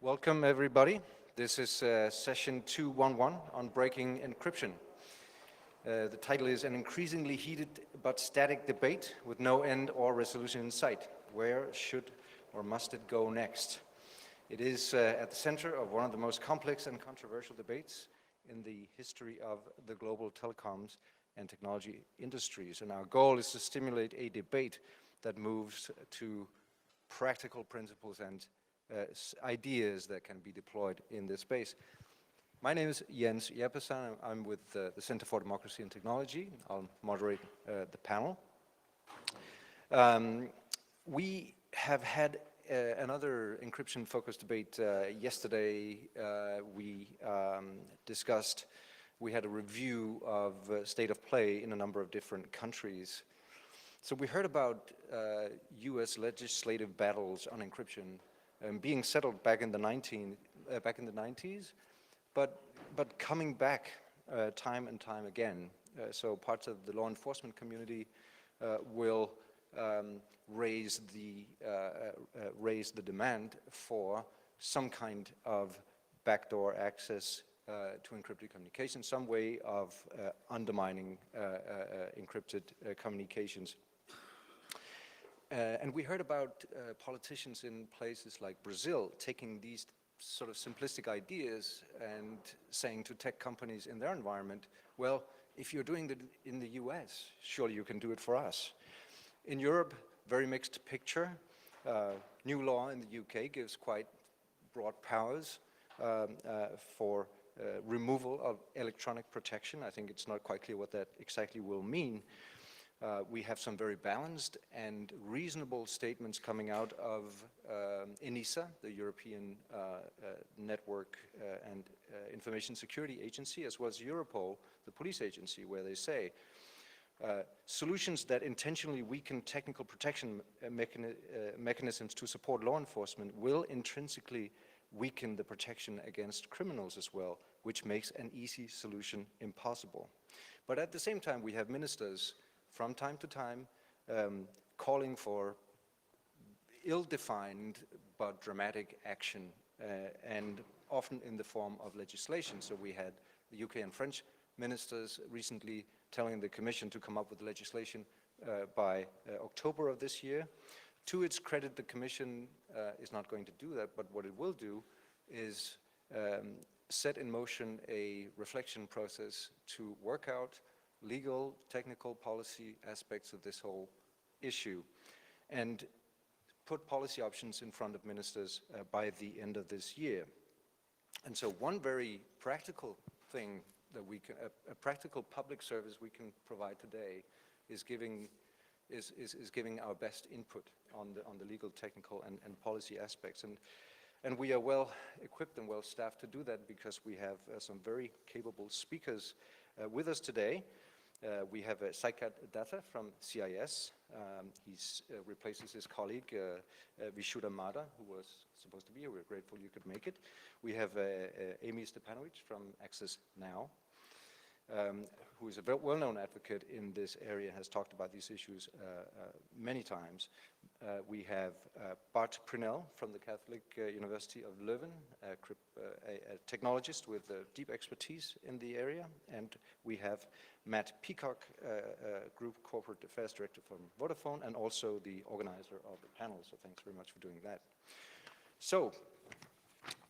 Welcome everybody. This is session 211 on breaking encryption. The title is An Increasingly Heated but Static Debate with No End or Resolution in Sight. Where should or must it go next? It is at the center of one of the most complex and controversial debates in the history of the global telecoms and technology industries. And our goal is to stimulate a debate that moves to practical principles and ideas that can be deployed in this space. My name is Jens Jeppesen. I'm with the Center for Democracy and Technology. I'll moderate the panel. We have had another encryption-focused debate yesterday. We had a review of state of play in a number of different countries. So we heard about US legislative battles on encryption being settled back in the 90s, but coming back time and time again. So parts of the law enforcement community will raise the demand for some kind of backdoor access to encrypted communication, some way of undermining encrypted communications. And we heard about politicians in places like Brazil taking these sort of simplistic ideas and saying to tech companies in their environment, well, if you're doing it in the US, surely you can do it for us. In Europe, very mixed picture. New law in the UK gives quite broad powers for removal of electronic protection. I think it's not quite clear what that exactly will mean. We have some very balanced and reasonable statements coming out of ENISA, the European Network and Information Security Agency, as well as Europol, the police agency, where they say solutions that intentionally weaken technical protection mechanisms to support law enforcement will intrinsically weaken the protection against criminals as well, which makes an easy solution impossible. But at the same time, we have ministers from time to time calling for ill-defined but dramatic action, and often in the form of legislation. So we had the UK and French ministers recently telling the Commission to come up with legislation by October of this year. To its credit, the Commission is not going to do that, but what it will do is set in motion a reflection process to work out legal, technical, policy aspects of this whole issue, and put policy options in front of ministers by the end of this year. And so one very practical thing that we can, a practical public service we can provide today is giving our best input on the legal, technical, and policy aspects. And we are well equipped and well staffed to do that because we have some very capable speakers with us today. We have Saikat Datta from CIS. He replaces his colleague, Vishuddha Mada, who was supposed to be here. We're grateful you could make it. We have Amy Stepanovic from Access Now, who is a very well-known advocate in this area, has talked about these issues many times. We have Bart Prinell from the Catholic University of Leuven, a technologist with deep expertise in the area. And we have Matt Peacock, Group Corporate Affairs Director from Vodafone, and also the organizer of the panel. So thanks very much for doing that. So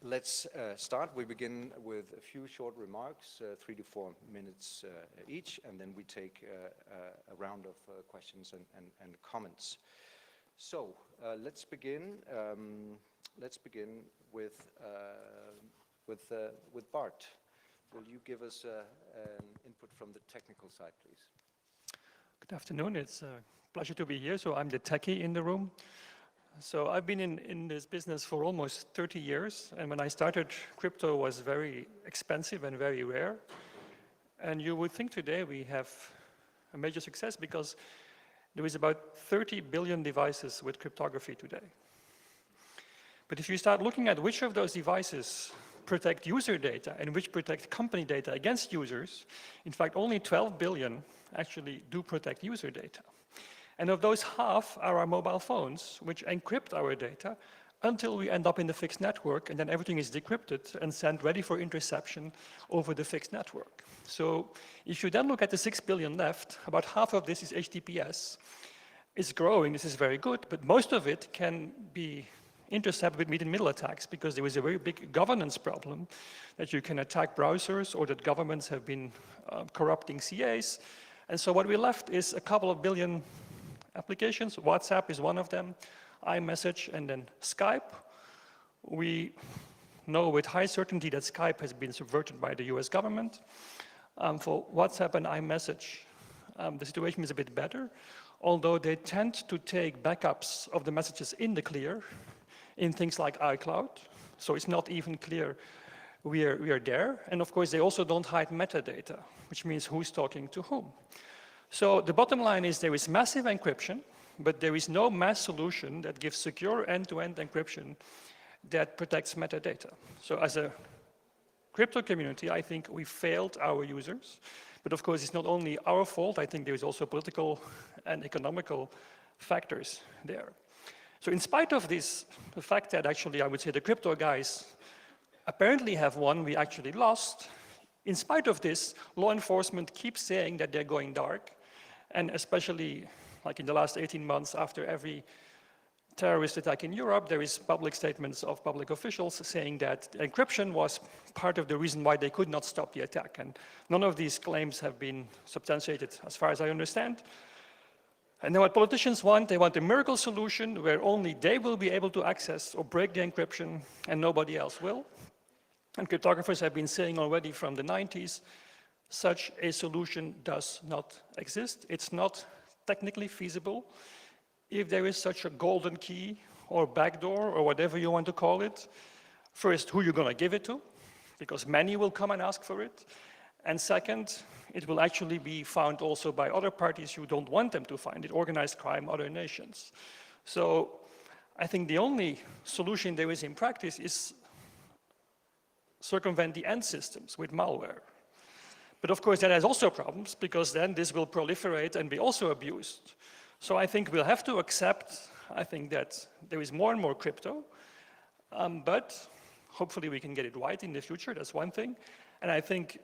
let's start. We begin with a few short remarks, 3 to 4 minutes each, and then we take a round of questions and comments. So let's begin. Let's begin with Bart. Will you give us an input from the technical side, please? Good afternoon. It's a pleasure to be here. So I'm the techie in the room. So I've been in this business for almost 30 years. And when I started, crypto was very expensive and very rare. And you would think today we have a major success because there is about 30 billion devices with cryptography today. But if you start looking at which of those devices protect user data and which protect company data against users, in fact, only 12 billion actually do protect user data. And of those, half are our mobile phones, which encrypt our data until we end up in the fixed network, and then everything is decrypted and sent ready for interception over the fixed network. So if you then look at the 6 billion left, about half of this is HTTPS. It's growing, this is very good, but most of it can be intercepted with middle attacks because there is a very big governance problem that you can attack browsers or that governments have been corrupting CAs. And so what we left is a couple of billion applications. WhatsApp is one of them, iMessage, and then Skype. We know with high certainty that Skype has been subverted by the US government. For WhatsApp and iMessage, the situation is a bit better, although they tend to take backups of the messages in the clear in things like iCloud. So it's not even clear we are there. And of course, they also don't hide metadata, which means who's talking to whom. So the bottom line is there is massive encryption, but there is no mass solution that gives secure end-to-end encryption that protects metadata. So as a crypto community, I think we failed our users. But of course, it's not only our fault. I think there is also political and economical factors there. So in spite of this, the fact that actually I would say the crypto guys apparently have won, we actually lost. In spite of this, law enforcement keeps saying that they're going dark. And especially like in the last 18 months after every terrorist attack in Europe, there is public statements of public officials saying that encryption was part of the reason why they could not stop the attack. And none of these claims have been substantiated as far as I understand. And then what politicians want, they want a miracle solution where only they will be able to access or break the encryption and nobody else will. And cryptographers have been saying already from the 90s, such a solution does not exist. It's not technically feasible. If there is such a golden key or backdoor or whatever you want to call it, first, who you're going to give it to, because many will come and ask for it. And second, it will actually be found also by other parties who don't want them to find it, organized crime, other nations. So I think the only solution there is in practice is circumvent the end systems with malware. But of course, that has also problems, because then this will proliferate and be also abused. So I think we'll have to accept, I think, that there is more and more crypto, but hopefully we can get it right in the future, that's one thing. And I think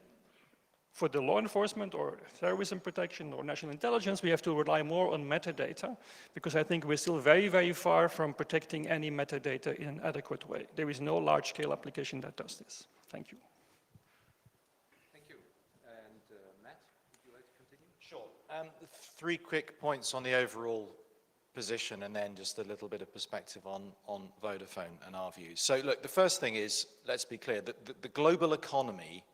for the law enforcement or terrorism protection or national intelligence, we have to rely more on metadata, because I think we're still very, very far from protecting any metadata in an adequate way. There is no large-scale application that does this. Thank you. Thank you. And Matt, would you like to continue? Sure. 3 quick points on the overall position, and then just a little bit of perspective on Vodafone and our views. So look, the first thing is, let's be clear, that the global economy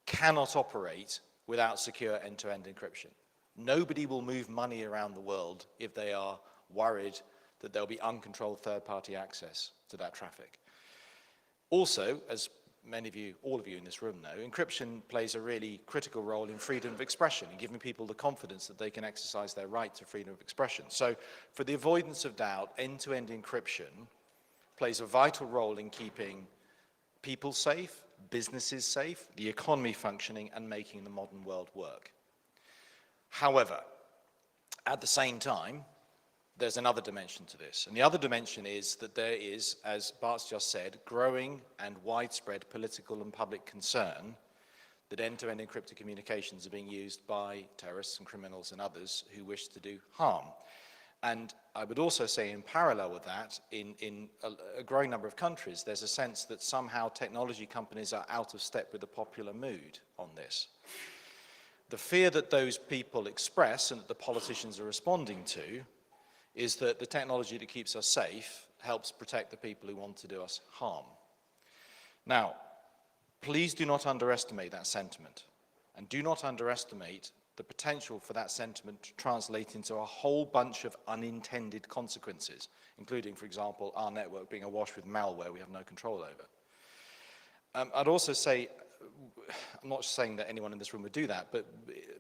cannot operate without secure end-to-end encryption. Nobody will move money around the world if they are worried that there'll be uncontrolled third-party access to that traffic. Also, as many of you, all of you in this room know, encryption plays a really critical role in freedom of expression and giving people the confidence that they can exercise their right to freedom of expression. So for the avoidance of doubt, end-to-end encryption plays a vital role in keeping people safe, businesses safe, the economy functioning, and making the modern world work. However, at the same time, there's another dimension to this. And the other dimension is that there is, as Bart's just said, growing and widespread political and public concern that end-to-end encrypted communications are being used by terrorists and criminals and others who wish to do harm. And I would also say in parallel with that, in a growing number of countries, there's a sense that somehow technology companies are out of step with the popular mood on this. The fear that those people express and that the politicians are responding to is that the technology that keeps us safe helps protect the people who want to do us harm. Now, please do not underestimate that sentiment, and do not underestimate the potential for that sentiment to translate into a whole bunch of unintended consequences, including, for example, our network being awash with malware we have no control over. I'd also say, I'm not saying that anyone in this room would do that, but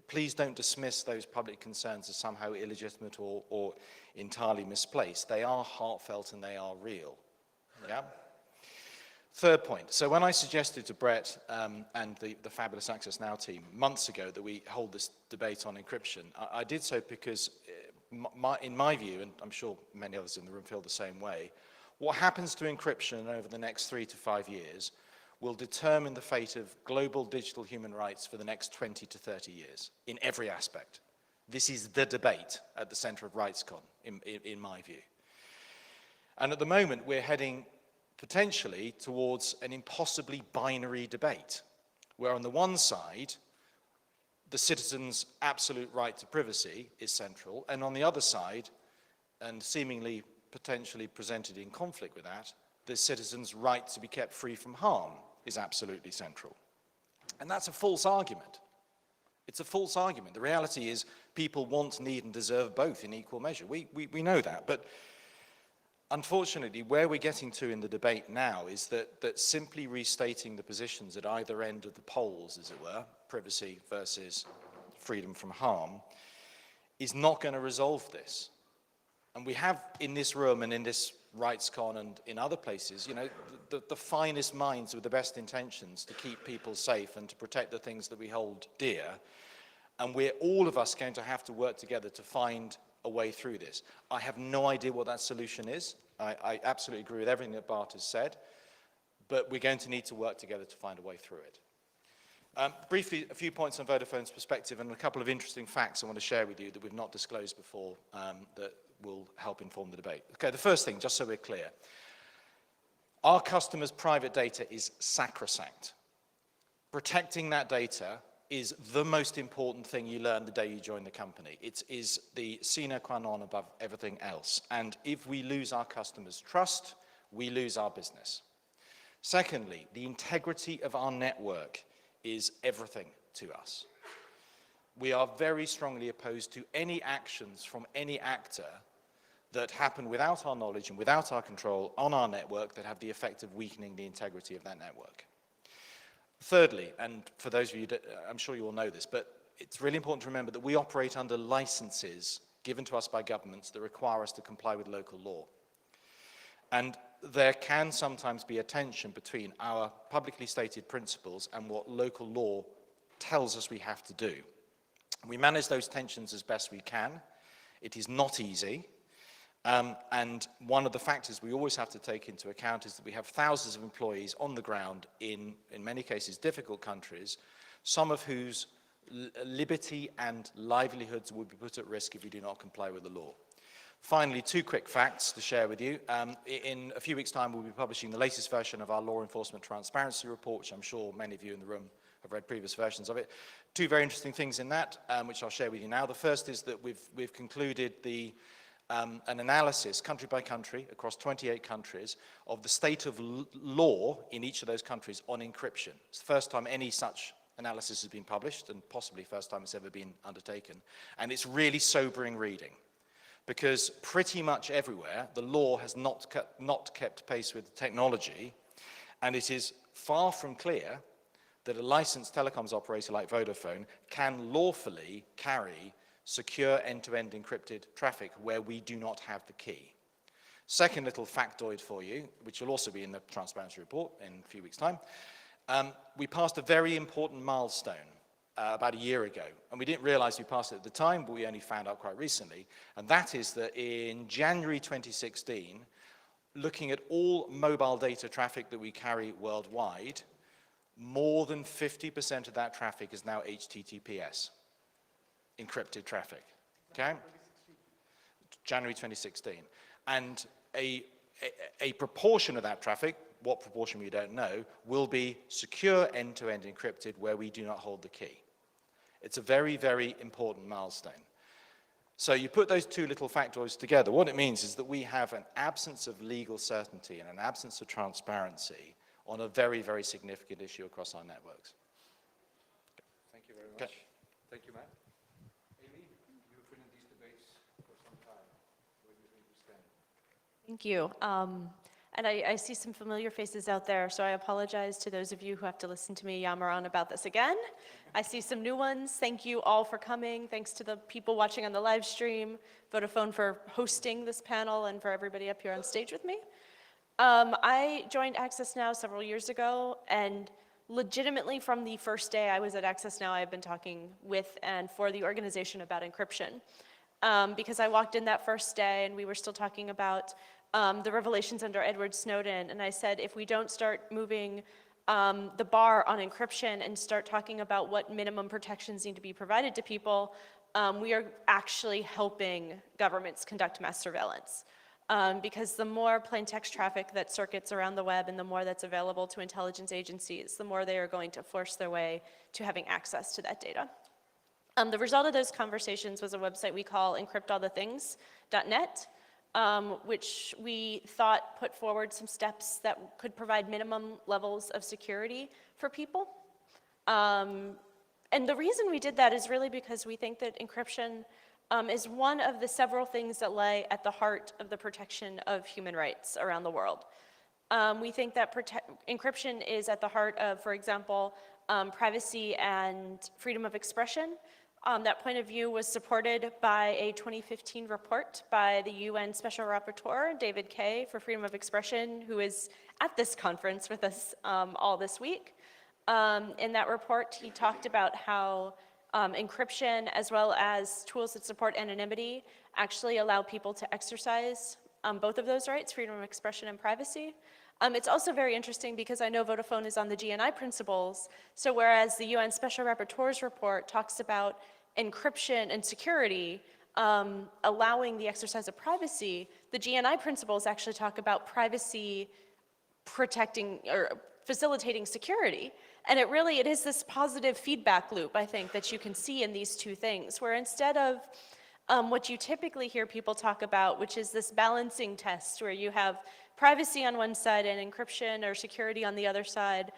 please don't dismiss those public concerns as somehow illegitimate or entirely misplaced. They are heartfelt and they are real. Yeah? Third point. So when I suggested to Brett and the Fabulous Access Now team months ago that we hold this debate on encryption, I did so because in my view, and I'm sure many others in the room feel the same way, What happens to encryption over the next 3 to 5 years will determine the fate of global digital human rights for the next 20 to 30 years in every aspect. This is the debate at the center of RightsCon, in my view. And at the moment, we're heading potentially towards an impossibly binary debate, where on the one side, the citizen's absolute right to privacy is central, and on the other side, and seemingly potentially presented in conflict with that, the citizen's right to be kept free from harm is absolutely central. And that's a false argument. It's a false argument. The reality is people want, need, and deserve both in equal measure. We know that, but unfortunately, where we're getting to in the debate now is that simply restating the positions at either end of the poles, as it were, privacy versus freedom from harm, is not going to resolve this. And we have in this room and in this RightsCon and in other places, you know, the finest minds with the best intentions to keep people safe and to protect the things that we hold dear. And we're all of us going to have to work together to find a way through this. I have no idea what that solution is. I absolutely agree with everything that Bart has said, but we're going to need to work together to find a way through it. Briefly, a few points on Vodafone's perspective and a couple of interesting facts I want to share with you that we've not disclosed before that will help inform the debate. Okay, the first thing, just so we're clear, our customers' private data is sacrosanct. Protecting that data is the most important thing you learn the day you join the company. It is the sine qua non above everything else. And if we lose our customers' trust, we lose our business. Secondly, the integrity of our network is everything to us. We are very strongly opposed to any actions from any actor that happen without our knowledge and without our control on our network that have the effect of weakening the integrity of that network. Thirdly, and for those of you, I'm sure you all know this, but it's really important to remember that we operate under licenses given to us by governments that require us to comply with local law. And there can sometimes be a tension between our publicly stated principles and what local law tells us we have to do. We manage those tensions as best we can. It is not easy. And one of the factors we always have to take into account is that we have thousands of employees on the ground in many cases, difficult countries, some of whose liberty and livelihoods would be put at risk if we do not comply with the law. Finally, two quick facts to share with you. In a few weeks' time, we'll be publishing the latest version of our Law Enforcement Transparency Report, which I'm sure many of you in the room have read previous versions of it. Two very interesting things in that, which I'll share with you now. The first is that we've concluded an analysis, country by country, across 28 countries, of the state of law in each of those countries on encryption. It's the first time any such analysis has been published, and possibly first time it's ever been undertaken. And it's really sobering reading, because pretty much everywhere, the law has not kept pace with the technology, and it is far from clear that a licensed telecoms operator like Vodafone can lawfully carry secure end-to-end encrypted traffic where we do not have the key. Second little factoid for you, which will also be in the transparency report in a few weeks' time. We passed a very important milestone about a year ago, and we didn't realize we passed it at the time, but we only found out quite recently, and that is that in January 2016, looking at all mobile data traffic that we carry worldwide, more than 50% of that traffic is now HTTPS, encrypted traffic, okay? January 2016. And a proportion of that traffic, what proportion we don't know, will be secure end-to-end encrypted where we do not hold the key. It's a very, very important milestone. So you put those two little factoids together, what it means is that we have an absence of legal certainty and an absence of transparency on a very, very significant issue across our networks. Thank you very much. Okay. Thank you, Matt. Amy, you've been in these debates for some time. Where do you think you stand? Thank you. And I see some familiar faces out there, so I apologize to those of you who have to listen to me yammer on about this again. I see some new ones. Thank you all for coming. Thanks to the people watching on the live stream, Vodafone for hosting this panel, and for everybody up here on stage with me. I joined Access Now several years ago, and legitimately from the first day I was at Access Now, I've been talking with and for the organization about encryption. Because I walked in that first day and we were still talking about the revelations under Edward Snowden, and I said, if we don't start moving the bar on encryption and start talking about what minimum protections need to be provided to people, we are actually helping governments conduct mass surveillance. Because the more plain text traffic that circuits around the web and the more that's available to intelligence agencies, the more they are going to force their way to having access to that data. The result of those conversations was a website we call encryptallthethings.net, which we thought put forward some steps that could provide minimum levels of security for people. And the reason we did that is really because we think that encryption is one of the several things that lay at the heart of the protection of human rights around the world. We think that encryption is at the heart of, for example, privacy and freedom of expression. That point of view was supported by a 2015 report by the UN Special Rapporteur, David Kay, for freedom of expression, who is at this conference with us all this week. In that report, he talked about how encryption, as well as tools that support anonymity, actually allow people to exercise both of those rights, freedom of expression and privacy. It's also very interesting because I know Vodafone is on the GNI principles, so whereas the UN Special Rapporteur's report talks about encryption and security allowing the exercise of privacy, the GNI principles actually talk about privacy protecting or facilitating security. And it is this positive feedback loop, I think, that you can see in these two things, where instead of what you typically hear people talk about, which is this balancing test, where you have privacy on one side and encryption or security on the other side,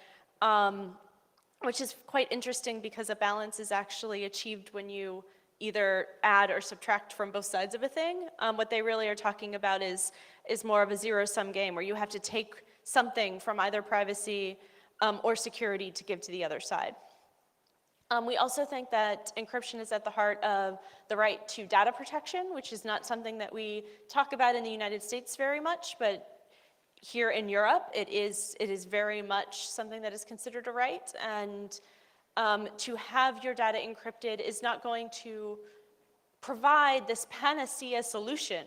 which is quite interesting because a balance is actually achieved when you either add or subtract from both sides of a thing. What they really are talking about is more of a zero-sum game, where you have to take something from either privacy or security to give to the other side. We also think that encryption is at the heart of the right to data protection, which is not something that we talk about in the United States very much, but here in Europe, it is very much something that is considered a right, and to have your data encrypted is not going to provide this panacea solution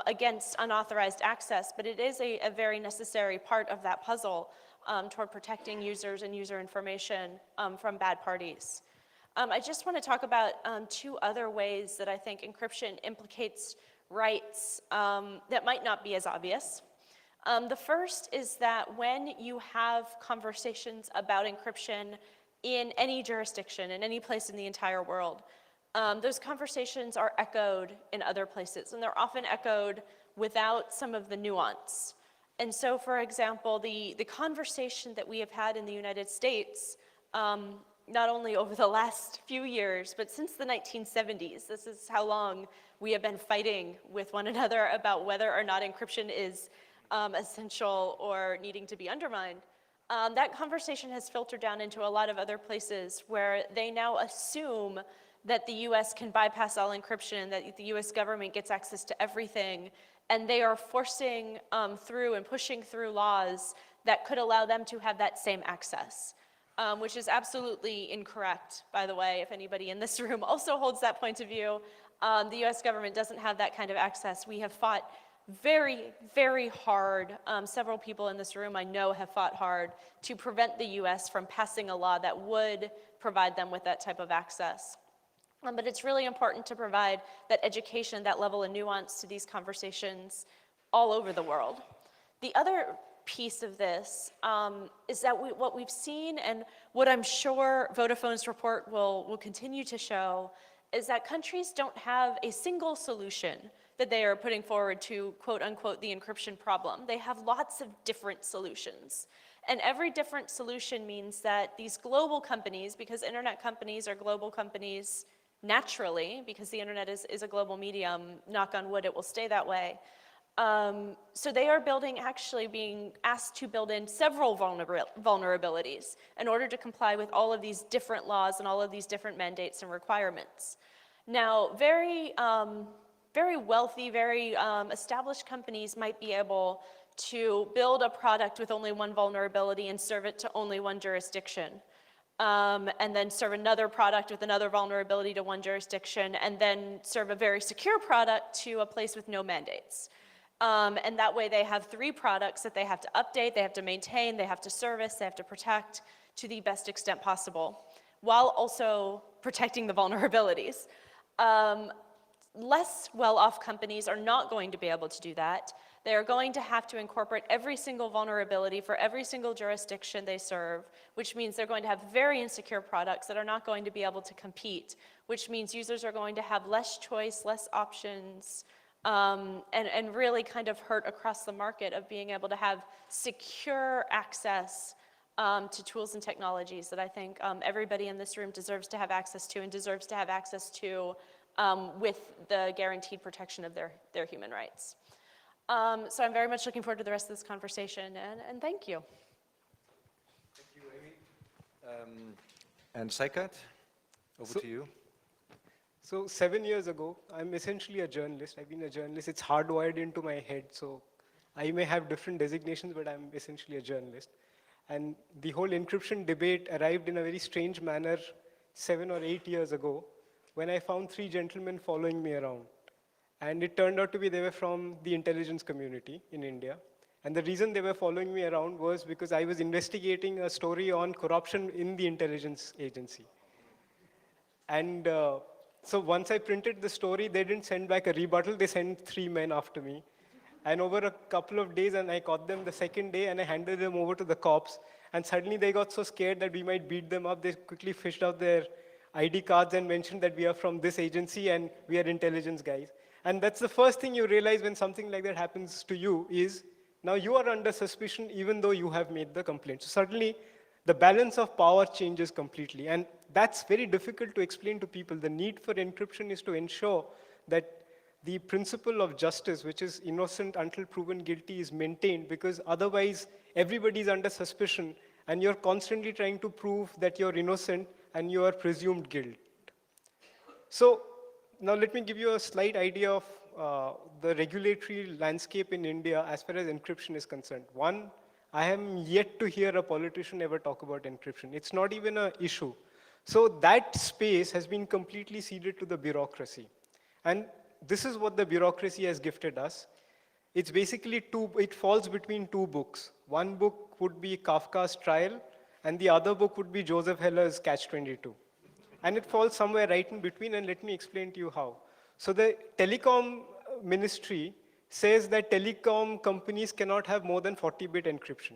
against unauthorized access, but it is a very necessary part of that puzzle toward protecting users and user information from bad parties. I just want to talk about two other ways that I think encryption implicates rights that might not be as obvious. The first is that when you have conversations about encryption in any jurisdiction, in any place in the entire world, those conversations are echoed in other places, and they're often echoed without some of the nuance. And so, for example, the conversation that we have had in the United States, not only over the last few years, but since the 1970s, this is how long we have been fighting with one another about whether or not encryption is essential or needing to be undermined. That conversation has filtered down into a lot of other places where they now assume that the US can bypass all encryption, that the US government gets access to everything, and they are forcing through and pushing through laws that could allow them to have that same access, which is absolutely incorrect, by the way, if anybody in this room also holds that point of view. The US government doesn't have that kind of access. We have fought very, very hard. Several people in this room I know have fought hard to prevent the US from passing a law that would provide them with that type of access. But it's really important to provide that education, that level of nuance to these conversations all over the world. The other piece of this is that what we've seen, and what I'm sure Vodafone's report will continue to show, is that countries don't have a single solution that they are putting forward to, quote unquote, the encryption problem. They have lots of different solutions. And every different solution means that these global companies, because internet companies are global companies naturally, because the internet is a global medium, knock on wood, it will stay that way. So they are actually being asked to build in several vulnerabilities in order to comply with all of these different laws and all of these different mandates and requirements. Now, very wealthy, very established companies might be able to build a product with only one vulnerability and serve it to only one jurisdiction. And then serve another product with another vulnerability to one jurisdiction, and then serve a very secure product to a place with no mandates. And that way they have 3 products that they have to update, they have to maintain, they have to service, they have to protect to the best extent possible, while also protecting the vulnerabilities. Less well-off companies are not going to be able to do that. They are going to have to incorporate every single vulnerability for every single jurisdiction they serve, which means they're going to have very insecure products that are not going to be able to compete, which means users are going to have less choice, less options, and really kind of hurt across the market of being able to have secure access to tools and technologies that I think everybody in this room deserves to have access to and deserves to have access to with the guaranteed protection of their human rights. So I'm very much looking forward to the rest of this conversation, and thank you. Thank you, Amy. And Saikat, over to you. So 7 years ago, I'm essentially a journalist. I've been a journalist. It's hardwired into my head, so I may have different designations, but I'm essentially a journalist. And the whole encryption debate arrived in a very strange manner 7 or 8 years ago, when I found 3 gentlemen following me around. And it turned out to be they were from the intelligence community in India. And the reason they were following me around was because I was investigating a story on corruption in the intelligence agency. And so once I printed the story, they didn't send back a rebuttal, they sent 3 men after me. And over a couple of days, and I caught them the second day, and I handed them over to the cops. And suddenly they got so scared that we might beat them up, they quickly fished out their ID cards and mentioned that we are from this agency and we are intelligence guys. And that's the first thing you realize when something like that happens to you is, now you are under suspicion even though you have made the complaint. So suddenly, the balance of power changes completely. And that's very difficult to explain to people. The need for encryption is to ensure that the principle of justice, which is innocent until proven guilty, is maintained, because otherwise everybody is under suspicion and you're constantly trying to prove that you're innocent and you are presumed guilt. So now let me give you a slight idea of the regulatory landscape in India as far as encryption is concerned. One, I am yet to hear a politician ever talk about encryption. It's not even an issue. So that space has been completely ceded to the bureaucracy. And this is what the bureaucracy has gifted us. It's basically it falls between 2 books. One book would be Kafka's Trial, and the other book would be Joseph Heller's Catch-22. And it falls somewhere right in between, and let me explain to you how. So the telecom ministry says that telecom companies cannot have more than 40-bit encryption.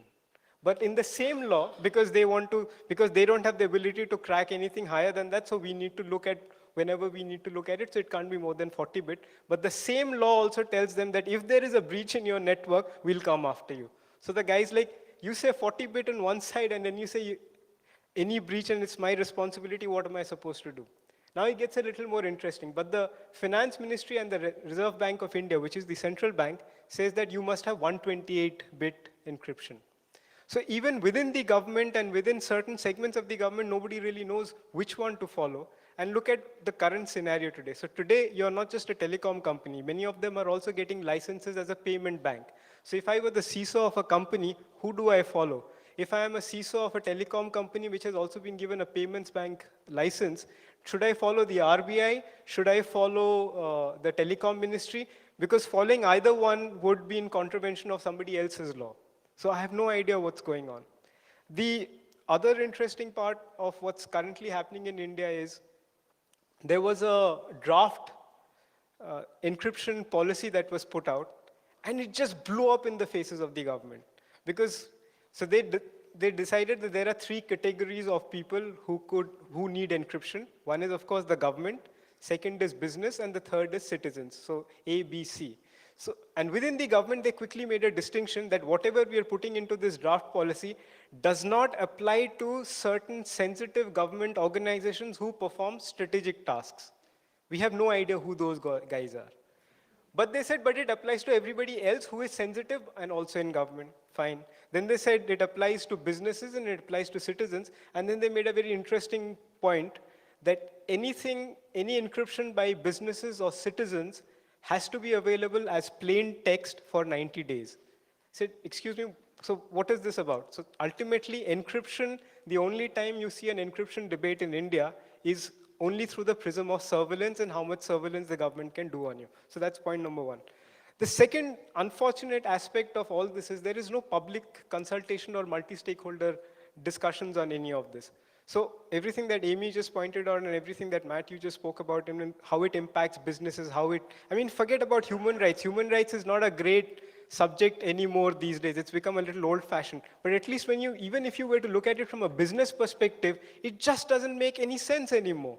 But in the same law, because they don't have the ability to crack anything higher than that, so we need to look at whenever we need to look at it, so it can't be more than 40-bit. But the same law also tells them that if there is a breach in your network, we'll come after you. So the guy's like, you say 40-bit on one side, and then you say any breach and it's my responsibility, what am I supposed to do? Now it gets a little more interesting, but the Finance Ministry and the Reserve Bank of India, which is the central bank, says that you must have 128-bit encryption. So even within the government and within certain segments of the government, nobody really knows which one to follow. And look at the current scenario today. So today, you're not just a telecom company. Many of them are also getting licenses as a payment bank. So if I were the CISO of a company, who do I follow? If I am a CISO of a telecom company which has also been given a payments bank license, should I follow the RBI? Should I follow the telecom ministry? Because following either one would be in contravention of somebody else's law. So I have no idea what's going on. The other interesting part of what's currently happening in India is there was a draft encryption policy that was put out, and it just blew up in the faces of the government. Because, so they decided that there are 3 categories of people who need encryption. One is, of course, the government. Second is business, and the third is citizens. So A, B, C. So, and within the government, they quickly made a distinction that whatever we are putting into this draft policy does not apply to certain sensitive government organizations who perform strategic tasks. We have no idea who those guys are. But they said, but it applies to everybody else who is sensitive and also in government. Fine. Then they said it applies to businesses and it applies to citizens. And then they made a very interesting point that any encryption by businesses or citizens has to be available as plain text for 90 days. I said, excuse me, so what is this about? So ultimately, encryption, the only time you see an encryption debate in India is only through the prism of surveillance and how much surveillance the government can do on you. So that's point number 1. The second unfortunate aspect of all this is there is no public consultation or multi-stakeholder discussions on any of this. So everything that Amy just pointed out and everything that Matt, you just spoke about and how it impacts businesses, I mean, forget about human rights. Human rights is not a great subject anymore these days. It's become a little old-fashioned. But at least even if you were to look at it from a business perspective, it just doesn't make any sense anymore.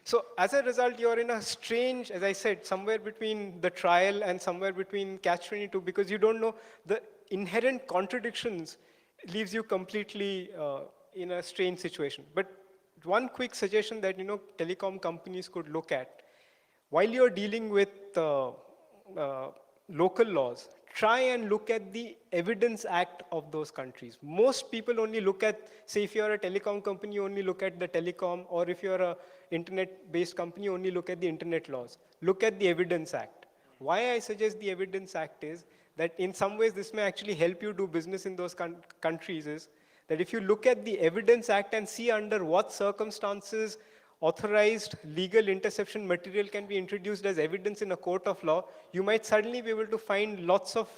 So as a result, you're in a strange, as I said, somewhere between the trial and somewhere between catch-22, because you don't know the inherent contradictions leaves you completely in a strange situation. But one quick suggestion that telecom companies could look at, while you're dealing with local laws, try and look at the Evidence Act of those countries. Most people only look at, say if you're a telecom company, you only look at the telecom, or if you're a internet-based company, you only look at the internet laws. Look at the Evidence Act. Why I suggest the Evidence Act is that in some ways this may actually help you do business in those countries is that if you look at the Evidence Act and see under what circumstances authorized legal interception material can be introduced as evidence in a court of law, you might suddenly be able to find lots of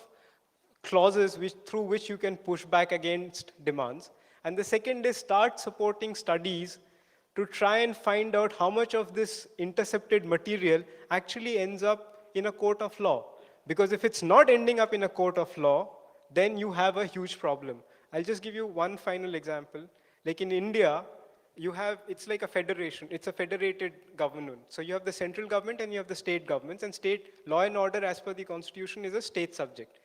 clauses through which you can push back against demands. And the second is start supporting studies to try and find out how much of this intercepted material actually ends up in a court of law. Because if it's not ending up in a court of law, then you have a huge problem. I'll just give you one final example. Like in India, it's like a federation. It's a federated government. So you have the central government and you have the state governments, and state law and order as per the constitution is a state subject.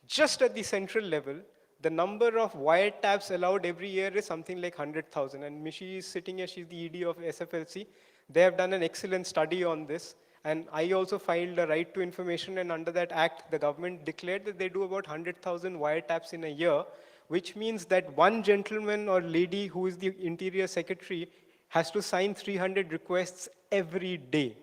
Just at the central level, the number of wiretaps allowed every year is something like 100,000. And Mishi is sitting here, she's the ED of SFLC. They have done an excellent study on this. And I also filed a right to information, and under that act, the government declared that they do about 100,000 wiretaps in a year, which means that one gentleman or lady who is the interior secretary has to sign 300 requests every day.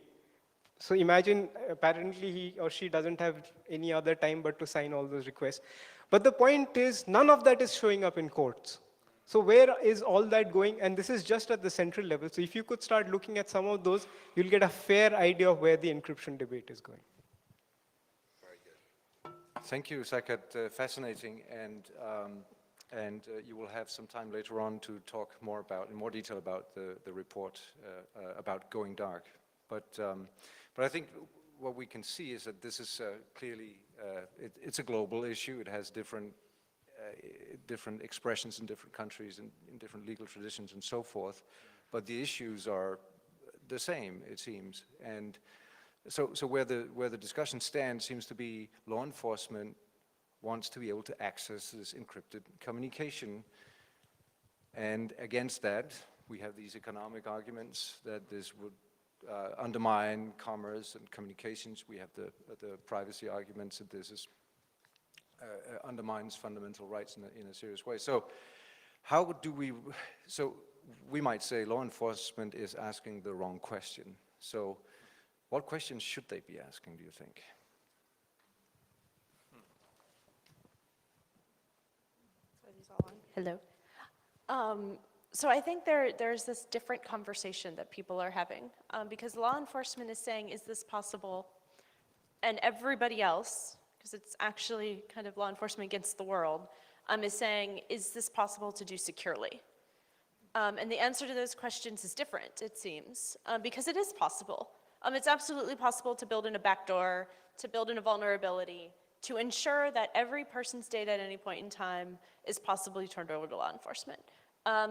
So imagine, apparently he or she doesn't have any other time but to sign all those requests. But the point is, none of that is showing up in courts. So where is all that going? And this is just at the central level. So if you could start looking at some of those, you'll get a fair idea of where the encryption debate is going. Very good. Thank you, Saket. Fascinating. And you will have some time later on to talk in more detail about the report about going dark. But I think what we can see is that this is clearly, it's a global issue. It has different expressions in different countries and in different legal traditions and so forth. But the issues are the same, it seems. And so where the discussion stands seems to be law enforcement wants to be able to access this encrypted communication. And against that, we have these economic arguments that this would undermine commerce and communications. We have the privacy arguments that this is undermines fundamental rights in a serious way. So how do we might say law enforcement is asking the wrong question. So what questions should they be asking, do you think? Hello. So I think there's this different conversation that people are having because law enforcement is saying, is this possible? And everybody else, because it's actually kind of law enforcement against the world, is saying, is this possible to do securely? And the answer to those questions is different, it seems, because it is possible. It's absolutely possible to build in a backdoor, to build in a vulnerability, to ensure that every person's data at any point in time is possibly turned over to law enforcement.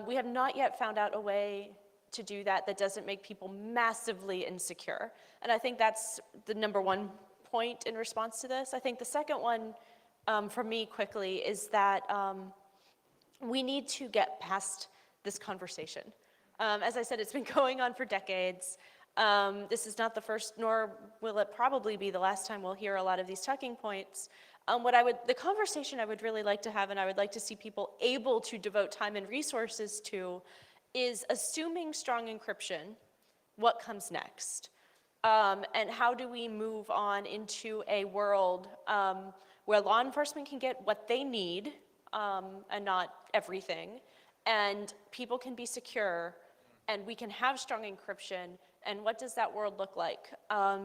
We have not yet found out a way to do that that doesn't make people massively insecure. And I think that's the number one point in response to this. I think the second one, for me quickly, is that we need to get past this conversation. As I said, it's been going on for decades. This is not the first, nor will it probably be the last time we'll hear a lot of these talking points. The conversation I would really like to have, and I would like to see people able to devote time and resources to, is assuming strong encryption, what comes next? And how do we move on into a world where law enforcement can get what they need, and not everything, and people can be secure, and we can have strong encryption, and what does that world look like?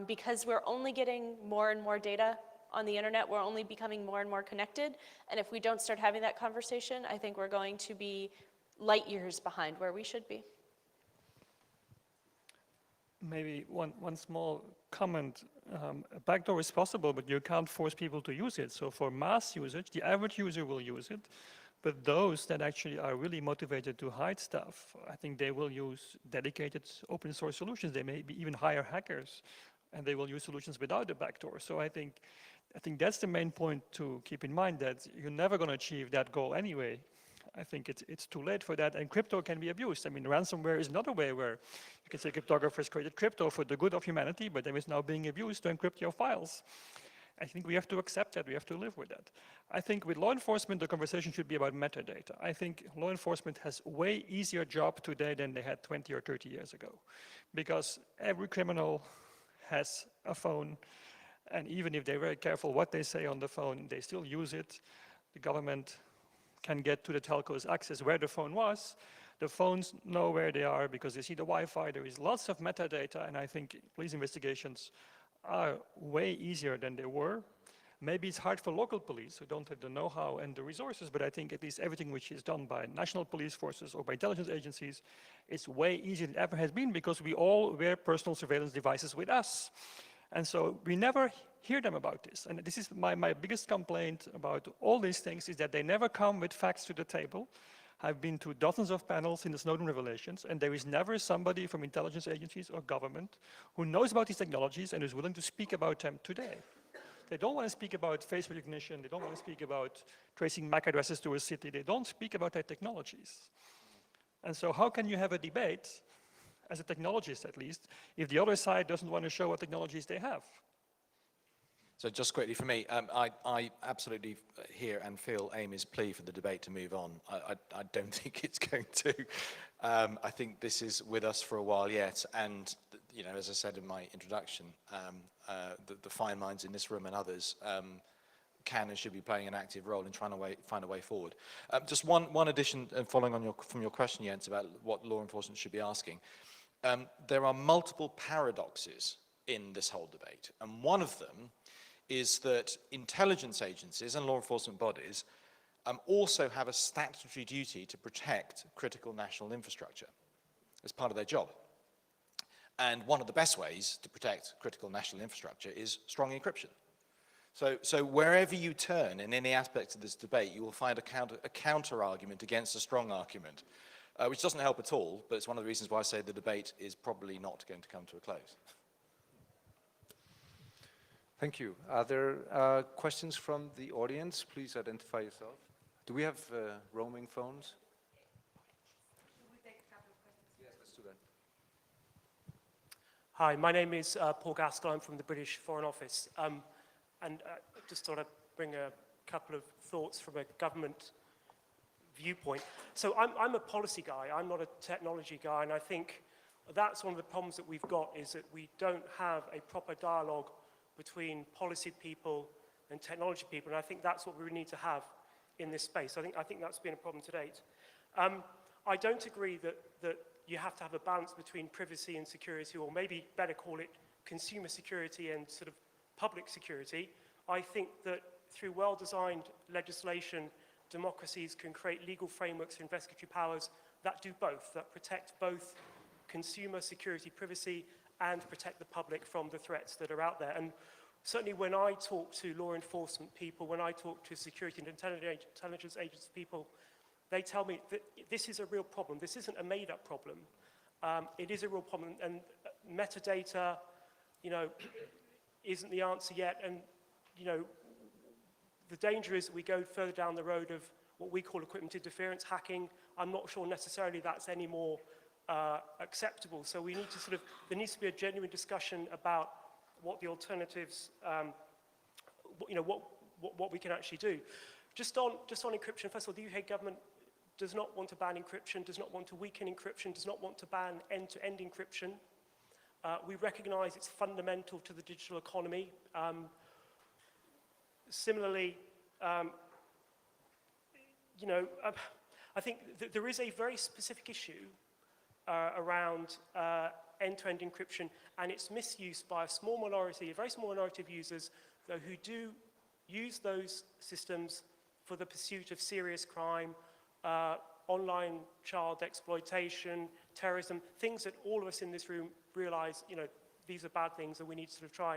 Because we're only getting more and more data on the internet. We're only becoming more and more connected. And if we don't start having that conversation, I think we're going to be light years behind where we should be. Maybe one small comment. A backdoor is possible, but you can't force people to use it. So for mass usage, the average user will use it. But those that actually are really motivated to hide stuff, I think they will use dedicated open source solutions. They may be even hire hackers, and they will use solutions without a backdoor. So I think that's the main point to keep in mind, that you're never going to achieve that goal anyway. I think it's too late for that, and crypto can be abused. I mean, ransomware is another way where you can say cryptographers created crypto for the good of humanity, but then it's now being abused to encrypt your files. I think we have to accept that, we have to live with that. I think with law enforcement, the conversation should be about metadata. I think law enforcement has a way easier job today than they had 20 or 30 years ago, because every criminal has a phone, and even if they're very careful what they say on the phone, they still use it. The government can get to the telcos access where the phone was. The phones know where they are because they see the Wi-Fi. There is lots of metadata, and I think police investigations are way easier than they were. Maybe it's hard for local police who don't have the know-how and the resources, but I think at least everything which is done by national police forces or by intelligence agencies is way easier than it ever has been, because we all wear personal surveillance devices with us. And so we never hear them about this. And this is my biggest complaint about all these things, is that they never come with facts to the table. I've been to dozens of panels in the Snowden revelations, and there is never somebody from intelligence agencies or government who knows about these technologies and is willing to speak about them today. They don't want to speak about face recognition. They don't want to speak about tracing MAC addresses to a city. They don't speak about their technologies. And so how can you have a debate, as a technologist at least, if the other side doesn't want to show what technologies they have? So just quickly for me, I absolutely hear and feel Amy's plea for the debate to move on. I don't think it's going to. I think this is with us for a while yet, and you know, as I said in my introduction, the fine minds in this room and others can and should be playing an active role in trying to find a way forward. Just one addition, following on from your question, Jens, about what law enforcement should be asking. There are multiple paradoxes in this whole debate, and one of them is that intelligence agencies and law enforcement bodies also have a statutory duty to protect critical national infrastructure as part of their job. And one of the best ways to protect critical national infrastructure is strong encryption. So wherever you turn in any aspect of this debate, you will find a counter argument against a strong argument, which doesn't help at all, but it's one of the reasons why I say the debate is probably not going to come to a close. Thank you. Are there questions from the audience? Please identify yourself. Do we have roaming phones? Yes, let's do that. Hi, my name is Paul Gaskell. I'm from the British Foreign Office. And just thought I'd bring a couple of thoughts from a government viewpoint. So I'm a policy guy. I'm not a technology guy. And I think that's one of the problems that we've got, is that we don't have a proper dialogue between policy people and technology people, and I think that's what we need to have in this space. I think that's been a problem to date. I don't agree that you have to have a balance between privacy and security, or maybe better call it consumer security and sort of public security. I think that through well-designed legislation, democracies can create legal frameworks for investigatory powers that do both, that protect both consumer security, privacy, and protect the public from the threats that are out there. And certainly when I talk to law enforcement people, when I talk to security and intelligence agency people, they tell me that this is a real problem. This isn't a made-up problem. It is a real problem, and metadata, you know, isn't the answer yet. And, you know, the danger is that we go further down the road of what we call equipment interference, hacking. I'm not sure necessarily that's any more acceptable. So we need to there needs to be a genuine discussion about what the alternatives, you know, what we can actually do. Just on encryption, first of all, the UK government does not want to ban encryption, does not want to weaken encryption, does not want to ban end-to-end encryption. We recognize it's fundamental to the digital economy. Similarly, you know, I think there is a very specific issue around end-to-end encryption and its misuse by a small minority, a very small minority of users though, who do use those systems for the pursuit of serious crime, online child exploitation, terrorism, things that all of us in this room realize, you know, these are bad things and we need to sort of try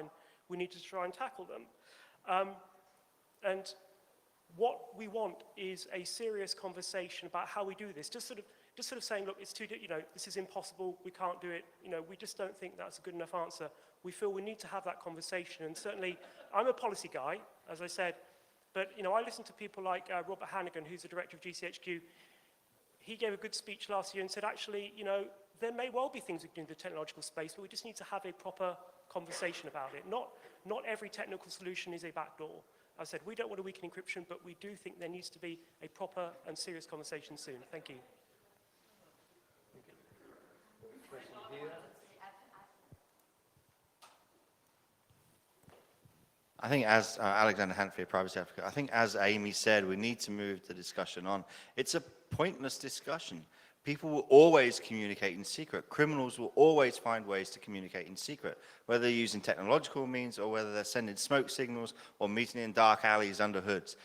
and tackle them. And what we want is a serious conversation about how we do this. Just sort of saying, look, it's too, you know, this is impossible, we can't do it, you know, we just don't think that's a good enough answer. We feel we need to have that conversation, and certainly, I'm a policy guy, as I said, but, you know, I listen to people like Robert Hannigan, who's the director of GCHQ. He gave a good speech last year and said, actually, you know, there may well be things we can do in the technological space, but we just need to have a proper conversation about it. Not every technical solution is a backdoor. I said, we don't want to weaken encryption, but we do think there needs to be a proper and serious conversation soon. Thank you. I think as Alexander Hanfield, Privacy Africa, I think as Amy said, we need to move the discussion on. It's a pointless discussion. People will always communicate in secret. Criminals will always find ways to communicate in secret, whether they're using technological means or whether they're sending smoke signals or meeting in dark alleys under hoods.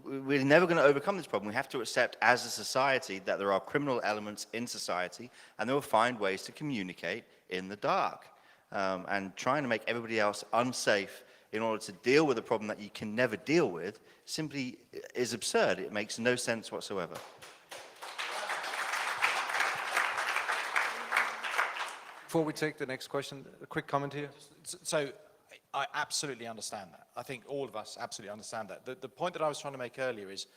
We're never going to overcome this problem. We have to accept as a society that there are criminal elements in society, and they will find ways to communicate in the dark. And trying to make everybody else unsafe in order to deal with a problem that you can never deal with simply is absurd. It makes no sense whatsoever. Before we take the next question, a quick comment here. So I absolutely understand that. I think all of us absolutely understand that. The point that I was trying to make earlier is,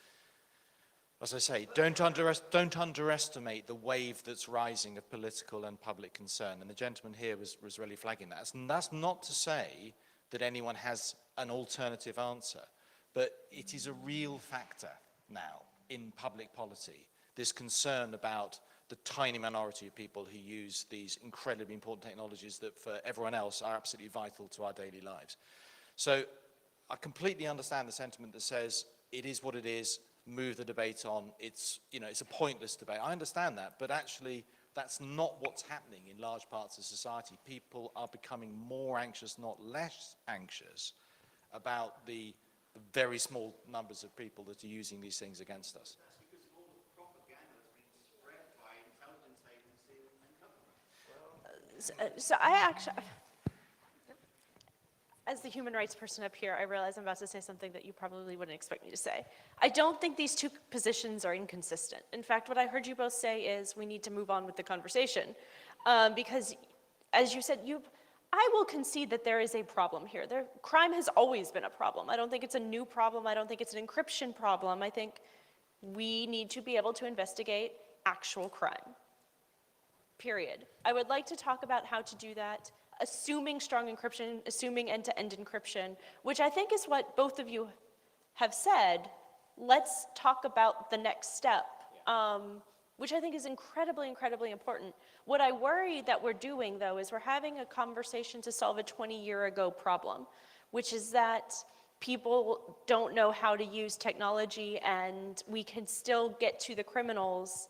as I say, don't underestimate the wave that's rising of political and public concern. And the gentleman here was really flagging that. And that's not to say that anyone has an alternative answer, but it is a real factor now in public policy, this concern about the tiny minority of people who use these incredibly important technologies that for everyone else are absolutely vital to our daily lives. So I completely understand the sentiment that says it is what it is, move the debate on, it's, you know, it's a pointless debate. I understand that, but actually that's not what's happening in large parts of society. People are becoming more anxious, not less anxious, about the very small numbers of people that are using these things against us. So I actually, as the human rights person up here, I realize I'm about to say something that you probably wouldn't expect me to say. I don't think these two positions are inconsistent. In fact, what I heard you both say is we need to move on with the conversation. Because, as you said, I will concede that there is a problem here. Crime has always been a problem. I don't think it's a new problem. I don't think it's an encryption problem. I think we need to be able to investigate actual crime. Period. I would like to talk about how to do that, assuming strong encryption, assuming end-to-end encryption, which I think is what both of you have said. Let's talk about the next step, which I think is incredibly, incredibly important. What I worry that we're doing, though, is we're having a conversation to solve a 20-year-ago problem, which is that people don't know how to use technology, and we can still get to the criminals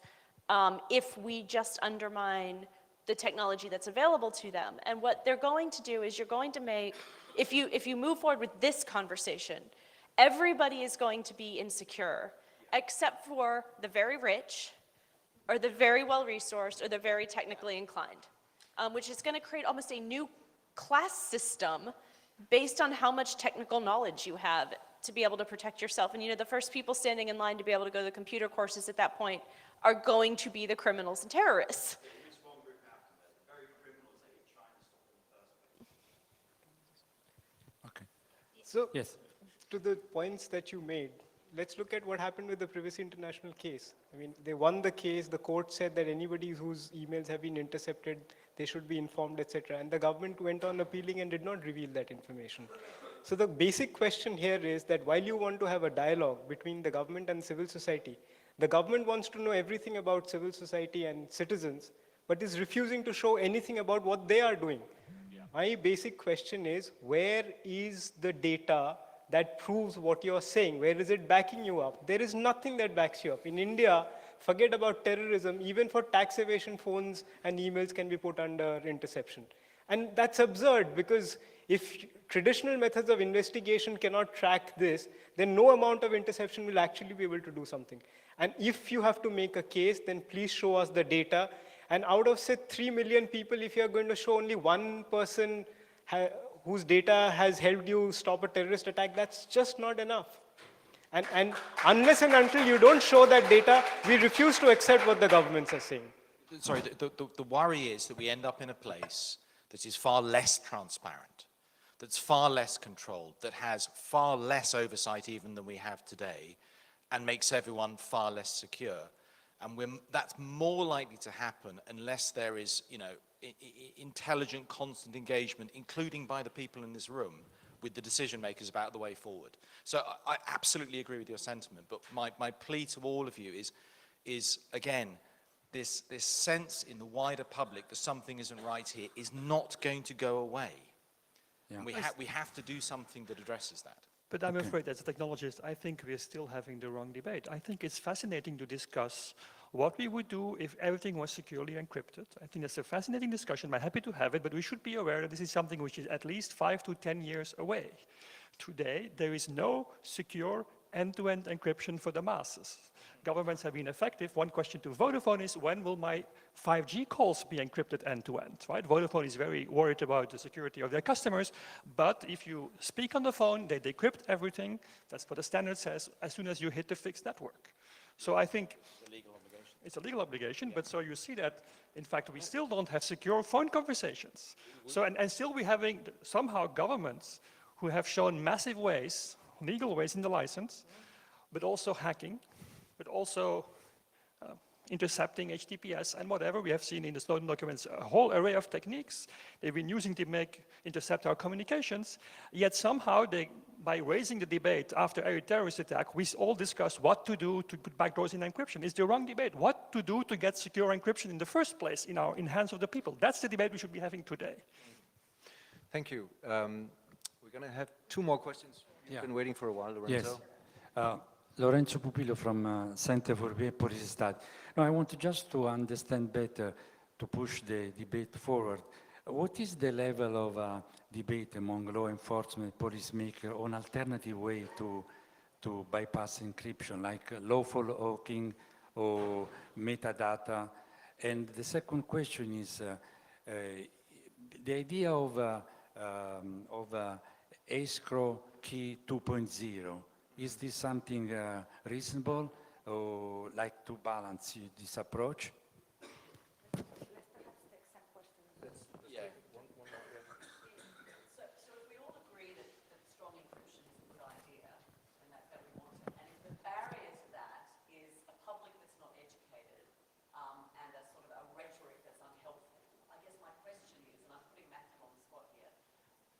if we just undermine the technology that's available to them. And what they're going to do is you're going to make, if you move forward with this conversation, everybody is going to be insecure, except for the very rich, or the very well-resourced, or the very technically inclined, which is going to create almost a new class system based on how much technical knowledge you have to be able to protect yourself. And you know, the first people standing in line to be able to go to the computer courses at that point are going to be the criminals and terrorists. Okay. So, Yes. to the points that you made, let's look at what happened with the Privacy International case. I mean, they won the case, the court said that anybody whose emails have been intercepted, they should be informed, etc. And the government went on appealing and did not reveal that information. So the basic question here is that while you want to have a dialogue between the government and civil society, the government wants to know everything about civil society and citizens, but is refusing to show anything about what they are doing. Yeah. My basic question is, where is the data that proves what you're saying? Where is it backing you up? There is nothing that backs you up. In India, forget about terrorism, even for tax evasion, phones and emails can be put under interception. And that's absurd, because If traditional methods of investigation cannot track this, then no amount of interception will actually be able to do something. And if you have to make a case, then please show us the data. And out of, say, 3 million people, if you're going to show only one person whose data has helped you stop a terrorist attack, that's just not enough. And unless and until you don't show that data, we refuse to accept what the governments are saying. Sorry, the worry is that we end up in a place that is far less transparent, that's far less controlled, that has far less oversight even than we have today, and makes everyone far less secure. And that's more likely to happen unless there is, you know, intelligent, constant engagement, including by the people in this room, with the decision makers about the way forward. So I absolutely agree with your sentiment, but my plea to all of you is again, this sense in the wider public that something isn't right here is not going to go away. Yeah. We have to do something that addresses that. But I'm afraid, as a technologist, I think we're still having the wrong debate. I think it's fascinating to discuss what we would do if everything was securely encrypted. I think that's a fascinating discussion. I'm happy to have it, but we should be aware that this is something which is at least 5 to 10 years away. Today, there is no secure end-to-end encryption for the masses. Governments have been effective. One question to Vodafone is, when will my 5G calls be encrypted end-to-end, right? Vodafone is very worried about the security of their customers, but if you speak on the phone, they decrypt everything. That's what the standard says as soon as you hit the fixed network. So I think it's a legal obligation, but so you see that, in fact, we still don't have secure phone conversations. So, and still we're having somehow governments who have shown massive ways, legal ways in the license, but also hacking, but also intercepting HTTPS and whatever. We have seen in the Snowden documents a whole array of techniques they've been using to intercept our communications. Yet somehow, by raising the debate after every terrorist attack, we all discuss what to do to put backdoors in encryption. It's the wrong debate. What to do to get secure encryption in the first place in hands of the people. That's the debate we should be having today. Thank you. We're going to have 2 more questions. You've been waiting for a while, Lorenzo. Yes. Lorenzo Pupillo from Center for Policy Study. No, I want just to understand better, to push the debate forward. What is the level of debate among law enforcement, policymakers on alternative way to bypass encryption, like lawful hacking or metadata? And the second question is the idea of escrow key 2.0. Is this something reasonable, or like to balance this approach? So if we all agree that strong encryption is a good idea, and that we want it, and if the barrier to that is a public that's not educated, and a sort of a rhetoric that's unhelpful, I guess my question is, and I'm putting Matthew on the spot here,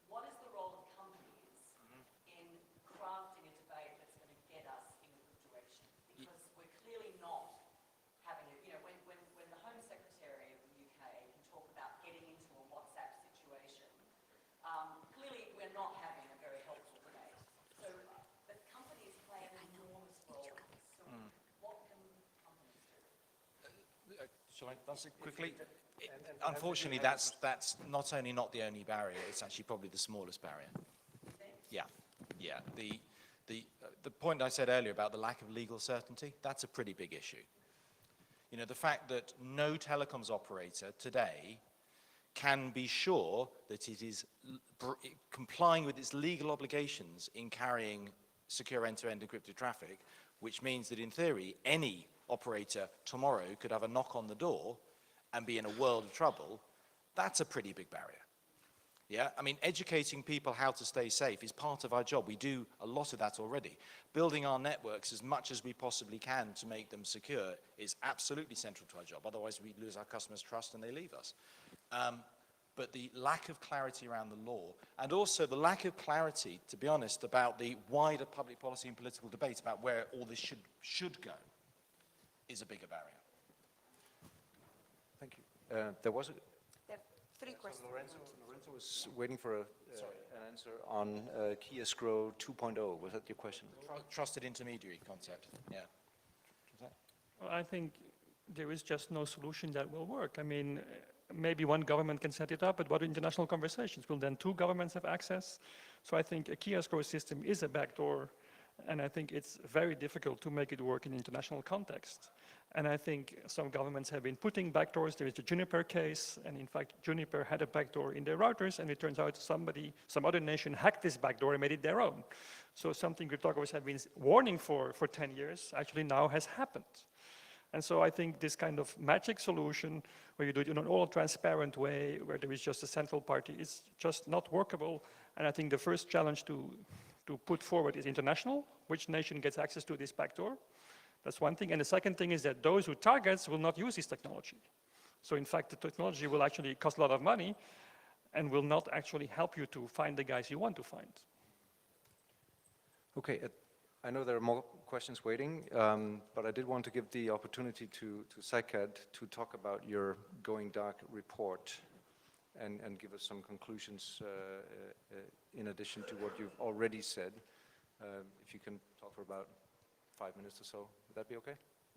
what is the role of companies in crafting a debate that's going to get us in a good direction? Because we're clearly not having it, you know, when the Home Secretary of the UK can talk about getting into a WhatsApp situation, clearly we're not having a very helpful debate. So the companies play an enormous role in this. So what can companies do? Shall I answer quickly? Unfortunately, that's not only not the only barrier, it's actually probably the smallest barrier. Yeah. The point I said earlier about the lack of legal certainty, that's a pretty big issue. You know, the fact that no telecoms operator today can be sure that it is complying with its legal obligations in carrying secure end-to-end encrypted traffic, which means that in theory, any operator tomorrow could have a knock on the door and be in a world of trouble. That's a pretty big barrier. Yeah, I mean, educating people how to stay safe is part of our job. We do a lot of that already. Building our networks as much as we possibly can to make them secure is absolutely central to our job. Otherwise, we lose our customers' trust and they leave us. But the lack of clarity around the law, and also the lack of clarity, to be honest, about the wider public policy and political debate about where all this should go, is a bigger barrier. Thank you. There was a... There are 3 questions. Lorenzo was waiting for an answer on key escrow 2.0. Was that your question? Trusted intermediary concept, yeah. Well, I think there is just no solution that will work. I mean, maybe one government can set it up, but what international conversations? Will then two governments have access? So I think a key escrow system is a backdoor, and I think it's very difficult to make it work in international context. And I think some governments have been putting backdoors. There is the Juniper case, and in fact, Juniper had a backdoor in their routers, and it turns out some other nation hacked this backdoor and made it their own. So something cryptographers have been warning for 10 years actually now has happened. And so I think this kind of magic solution, where you do it in an all transparent way, where there is just a central party, is just not workable. And I think the first challenge to put forward is international. Which nation gets access to this backdoor? That's one thing. And the second thing is that those who targets will not use this technology. So in fact, the technology will actually cost a lot of money and will not actually help you to find the guys you want to find. Okay, I know there are more questions waiting, but I did want to give the opportunity to Saikad to talk about your Going Dark report and give us some conclusions in addition to what you've already said. If you can talk for about 5 minutes or so, would that be okay?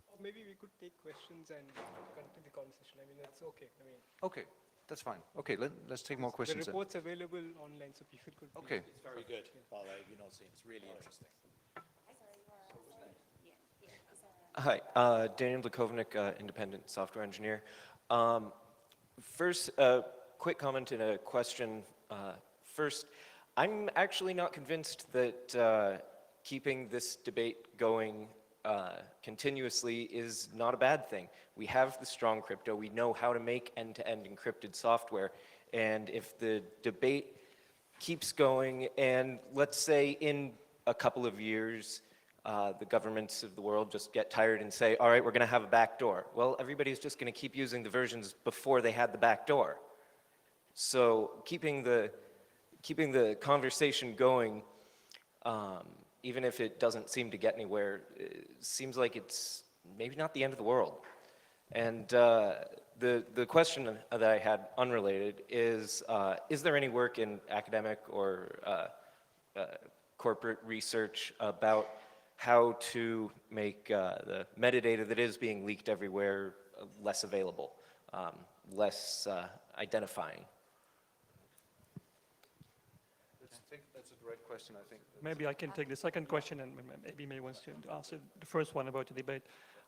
Or maybe we could take questions and continue the conversation. I mean, that's okay. I mean, Okay, that's fine. Okay, let's take more questions. the report's available online, so people could. Okay. It's very good, by the way, you've not seen, it's really interesting. Hi, Daniel Blakovnik, independent software engineer. First, quick comment and a question. First, I'm actually not convinced that keeping this debate going continuously is not a bad thing. We have the strong crypto. We know how to make end-to-end encrypted software. And if the debate keeps going, and let's say in a couple of years, the governments of the world just get tired and say, all right, we're going to have a backdoor. Well, everybody's just going to keep using the versions before they had the backdoor. So keeping the conversation going, even if it doesn't seem to get anywhere, seems like it's maybe not the end of the world. And the question that I had unrelated is there any work in academic or corporate research about how to make the metadata that is being leaked everywhere less available, less identifying? That's a great question, I think. Maybe I can take the second question, and maybe May wants to answer the first one about the debate.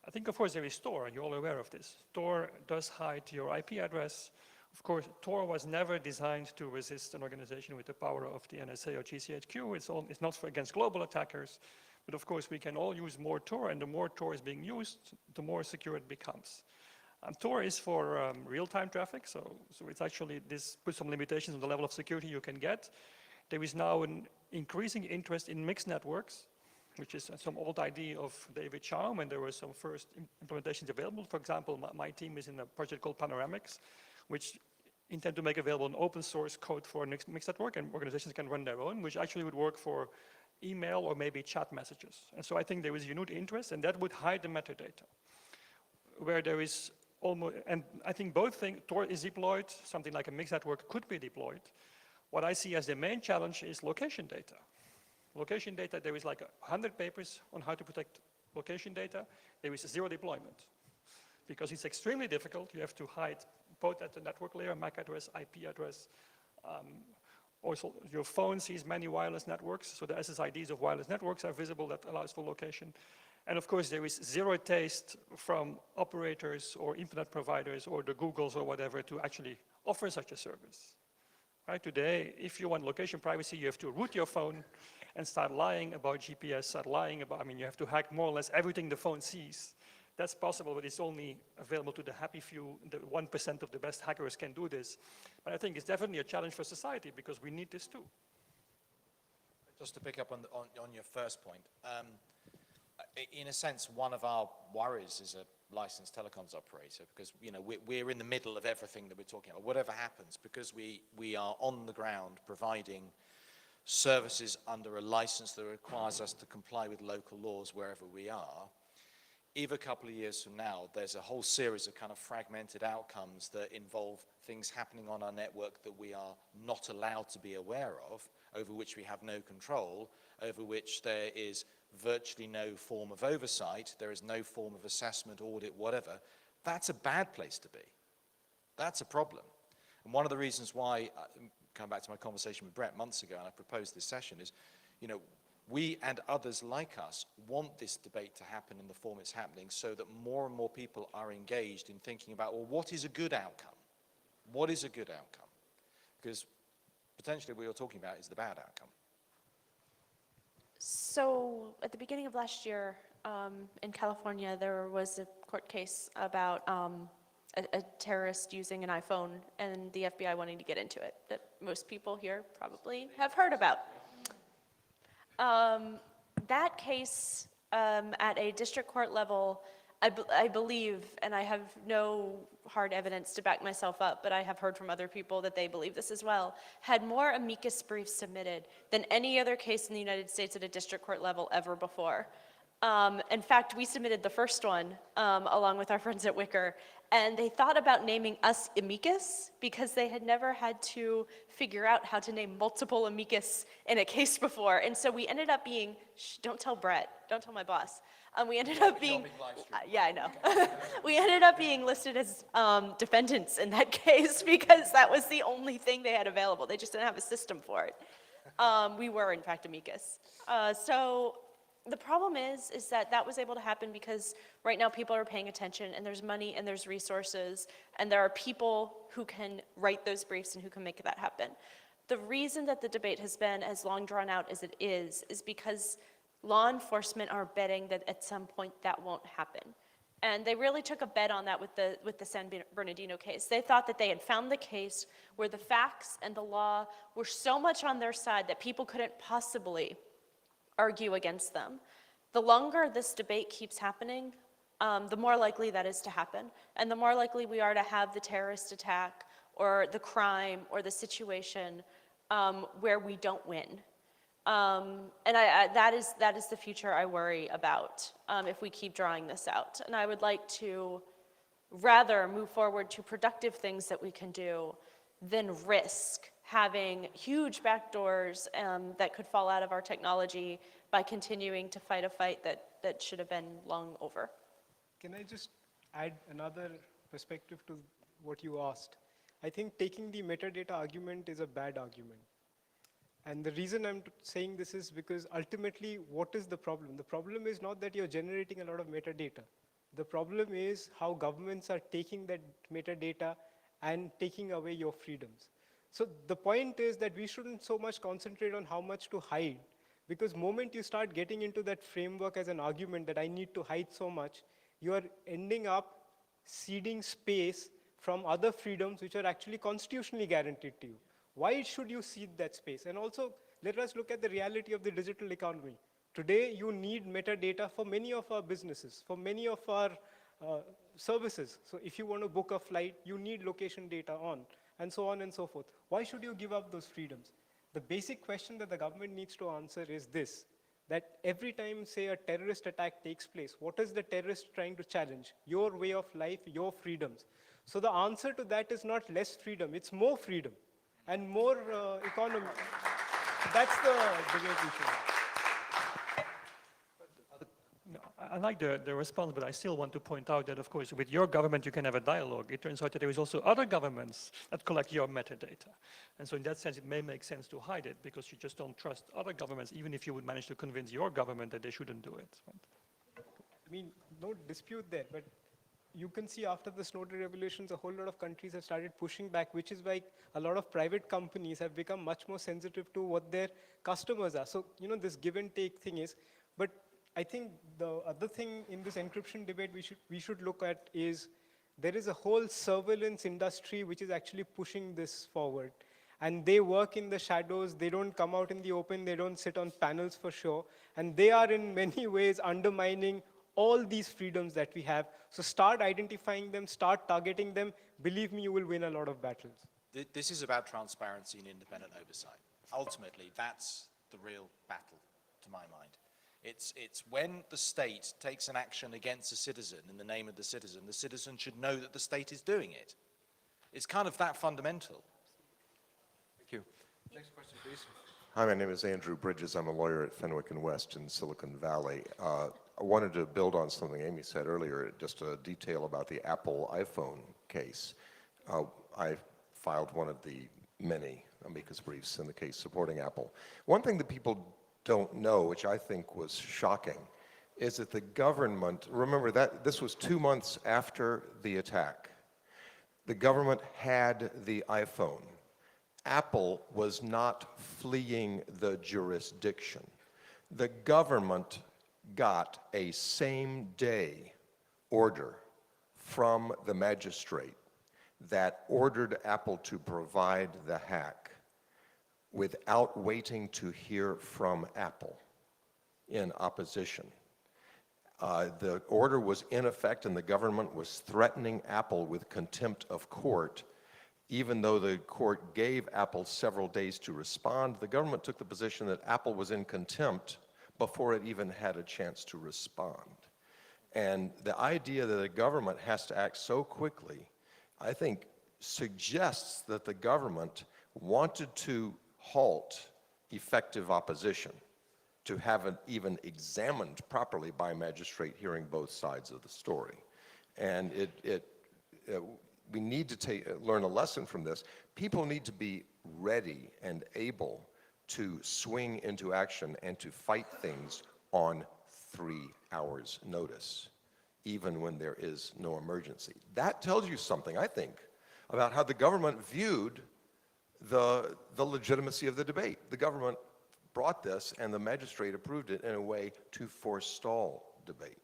I think, of course, there is Tor, and you're all aware of this. Tor does hide your IP address. Of course, Tor was never designed to resist an organization with the power of the NSA or GCHQ. It's not against global attackers. But of course, we can all use more Tor, and the more Tor is being used, the more secure it becomes. Tor is for real-time traffic, so it's actually, this puts some limitations on the level of security you can get. There is now an increasing interest in mixed networks, which is some old idea of David Chaum, and there were some first implementations available. For example, my team is in a project called Panoramics, which intend to make available an open source code for a mixed network, and organizations can run their own, which actually would work for email or maybe chat messages. And so I think there is unique interest, and that would hide the metadata. Where there is almost, and I think both things, Tor is deployed, something like a mixed network could be deployed. What I see as the main challenge is location data. Location data, there is like 100 papers on how to protect location data. There is zero deployment because it's extremely difficult. You have to hide both at the network layer, MAC address, IP address. Also, your phone sees many wireless networks, so the SSIDs of wireless networks are visible. That allows for location. And of course, there is zero taste from operators or internet providers or the Googles or whatever to actually offer such a service. Right, today, if you want location privacy, you have to root your phone and start lying about GPS, start lying about, I mean, you have to hack more or less everything the phone sees. That's possible, but it's only available to the happy few. The 1% of the best hackers can do this. But I think it's definitely a challenge for society because we need this too. Just to pick up on your first point, in a sense, one of our worries is a licensed telecoms operator because we're in the middle of everything that we're talking about. Whatever happens, because we are on the ground providing services under a license that requires us to comply with local laws wherever we are. If a couple of years from now, there's a whole series of kind of fragmented outcomes that involve things happening on our network that we are not allowed to be aware of, over which we have no control, over which there is virtually no form of oversight, there is no form of assessment, audit, whatever, that's a bad place to be. That's a problem. And one of the reasons why, come back to my conversation with Brett months ago, and I proposed this session, is, you know, we and others like us want this debate to happen in the form it's happening so that more and more people are engaged in thinking about, well, what is a good outcome? What is a good outcome? Because potentially what you're talking about is the bad outcome. So at the beginning of last year, in California, there was a court case about a terrorist using an iPhone and the FBI wanting to get into it, that most people here probably have heard about. That case at a district court level, I believe, and I have no hard evidence to back myself up, but I have heard from other people that they believe this as well, had more amicus briefs submitted than any other case in the United States at a district court level ever before. In fact, we submitted the first one along with our friends at Wicker, and they thought about naming us amicus because they had never had to figure out how to name multiple amicus in a case before. And so we ended up being, shh, don't tell Brett, don't tell my boss. We ended up being, yeah, I know. We ended up being listed as defendants in that case because that was the only thing they had available. They just didn't have a system for it. We were, in fact, amicus. So the problem is that that was able to happen because right now people are paying attention and there's money and there's resources and there are people who can write those briefs and who can make that happen. The reason that the debate has been as long drawn out as it is because law enforcement are betting that at some point that won't happen. And they really took a bet on that with the San Bernardino case. They thought that they had found the case where the facts and the law were so much on their side that people couldn't possibly argue against them. The longer this debate keeps happening, the more likely that is to happen, and the more likely we are to have the terrorist attack or the crime or the situation where we don't win. And that is the future I worry about if we keep drawing this out. And I would like to rather move forward to productive things that we can do than risk having huge backdoors that could fall out of our technology by continuing to fight a fight that should have been long over. Can I just add another perspective to what you asked? I think taking the metadata argument is a bad argument. And the reason I'm saying this is because ultimately, what is the problem? The problem is not that you're generating a lot of metadata. The problem is how governments are taking that metadata and taking away your freedoms. So the point is that we shouldn't so much concentrate on how much to hide, because moment you start getting into that framework as an argument that I need to hide so much, you are ending up ceding space from other freedoms which are actually constitutionally guaranteed to you. Why should you cede that space? And also, let us look at the reality of the digital economy. Today, you need metadata for many of our businesses, for many of our services. So if you want to book a flight, you need location data on, and so on and so forth. Why should you give up those freedoms? The basic question that the government needs to answer is this, that every time, say, a terrorist attack takes place, what is the terrorist trying to challenge? Your way of life, your freedoms. So the answer to that is not less freedom, it's more freedom and more economy. That's the debate we should have. No, I like the response, but I still want to point out that, of course, with your government, you can have a dialogue. It turns out that there is also other governments that collect your metadata. And so in that sense, it may make sense to hide it because you just don't trust other governments, even if you would manage to convince your government that they shouldn't do it. Right? I mean, no dispute there, but you can see after the Snowden revelations, a whole lot of countries have started pushing back, which is why a lot of private companies have become much more sensitive to what their customers are. So, you know, this give and take thing is, but I think the other thing in this encryption debate we should look at is there is a whole surveillance industry which is actually pushing this forward. And they work in the shadows, they don't come out in the open, they don't sit on panels for sure. And they are in many ways undermining all these freedoms that we have. So start identifying them, start targeting them. Believe me, you will win a lot of battles. This is about transparency and independent oversight. Ultimately, that's the real battle, to my mind. It's when the state takes an action against a citizen in the name of the citizen should know that the state is doing it. It's kind of that fundamental. Thank you. Next question, please. Hi, my name is Andrew Bridges. I'm a lawyer at Fenwick & West in Silicon Valley. I wanted to build on something Amy said earlier, just a detail about the Apple iPhone case. I filed one of the many amicus briefs in the case supporting Apple. One thing that people don't know, which I think was shocking, is that the government, remember that this was 2 months after the attack, the government had the iPhone. Apple was not fleeing the jurisdiction. The government got a same-day order from the magistrate that ordered Apple to provide the hack without waiting to hear from Apple in opposition. The order was in effect and the government was threatening Apple with contempt of court. Even though the court gave Apple several days to respond, the government took the position that Apple was in contempt before it even had a chance to respond. And the idea that the government has to act so quickly, I think, suggests that the government wanted to halt effective opposition, to have it even examined properly by a magistrate hearing both sides of the story. And we need to learn a lesson from this. People need to be ready and able to swing into action and to fight things on 3 hours' notice, even when there is no emergency. That tells you something, I think, about how the government viewed the legitimacy of the debate. The government brought this, and the magistrate approved it in a way to forestall debate.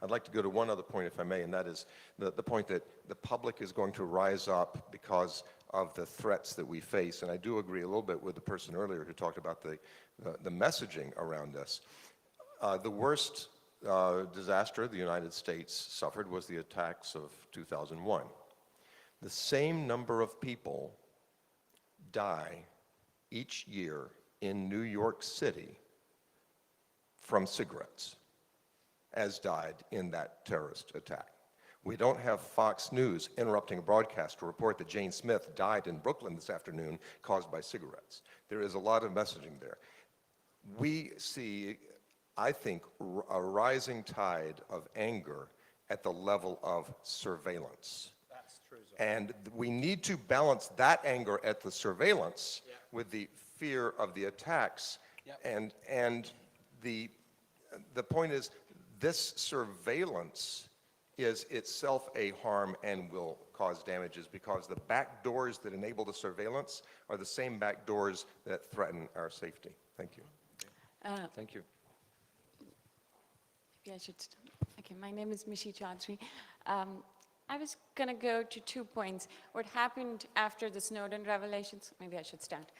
I'd like to go to one other point, if I may, and that is the point that the public is going to rise up because of the threats that we face. And I do agree a little bit with the person earlier who talked about the messaging around this. The worst disaster the United States suffered was the attacks of 2001. The same number of people die each year in New York City from cigarettes as died in that terrorist attack. We don't have Fox News interrupting a broadcast to report that Jane Smith died in Brooklyn this afternoon caused by cigarettes. There is a lot of messaging there. We see, I think, a rising tide of anger at the level of surveillance. That's true. And we need to balance that anger at the surveillance with the fear of the attacks. And the point is, this surveillance is itself a harm and will cause damages because the back doors that enable the surveillance are the same back doors that threaten our safety. Thank you. Thank you. Maybe I should start. Okay, my name is Mishi Chaudhry. I was going to go to 2 points. What happened after the Snowden revelations, maybe I should start.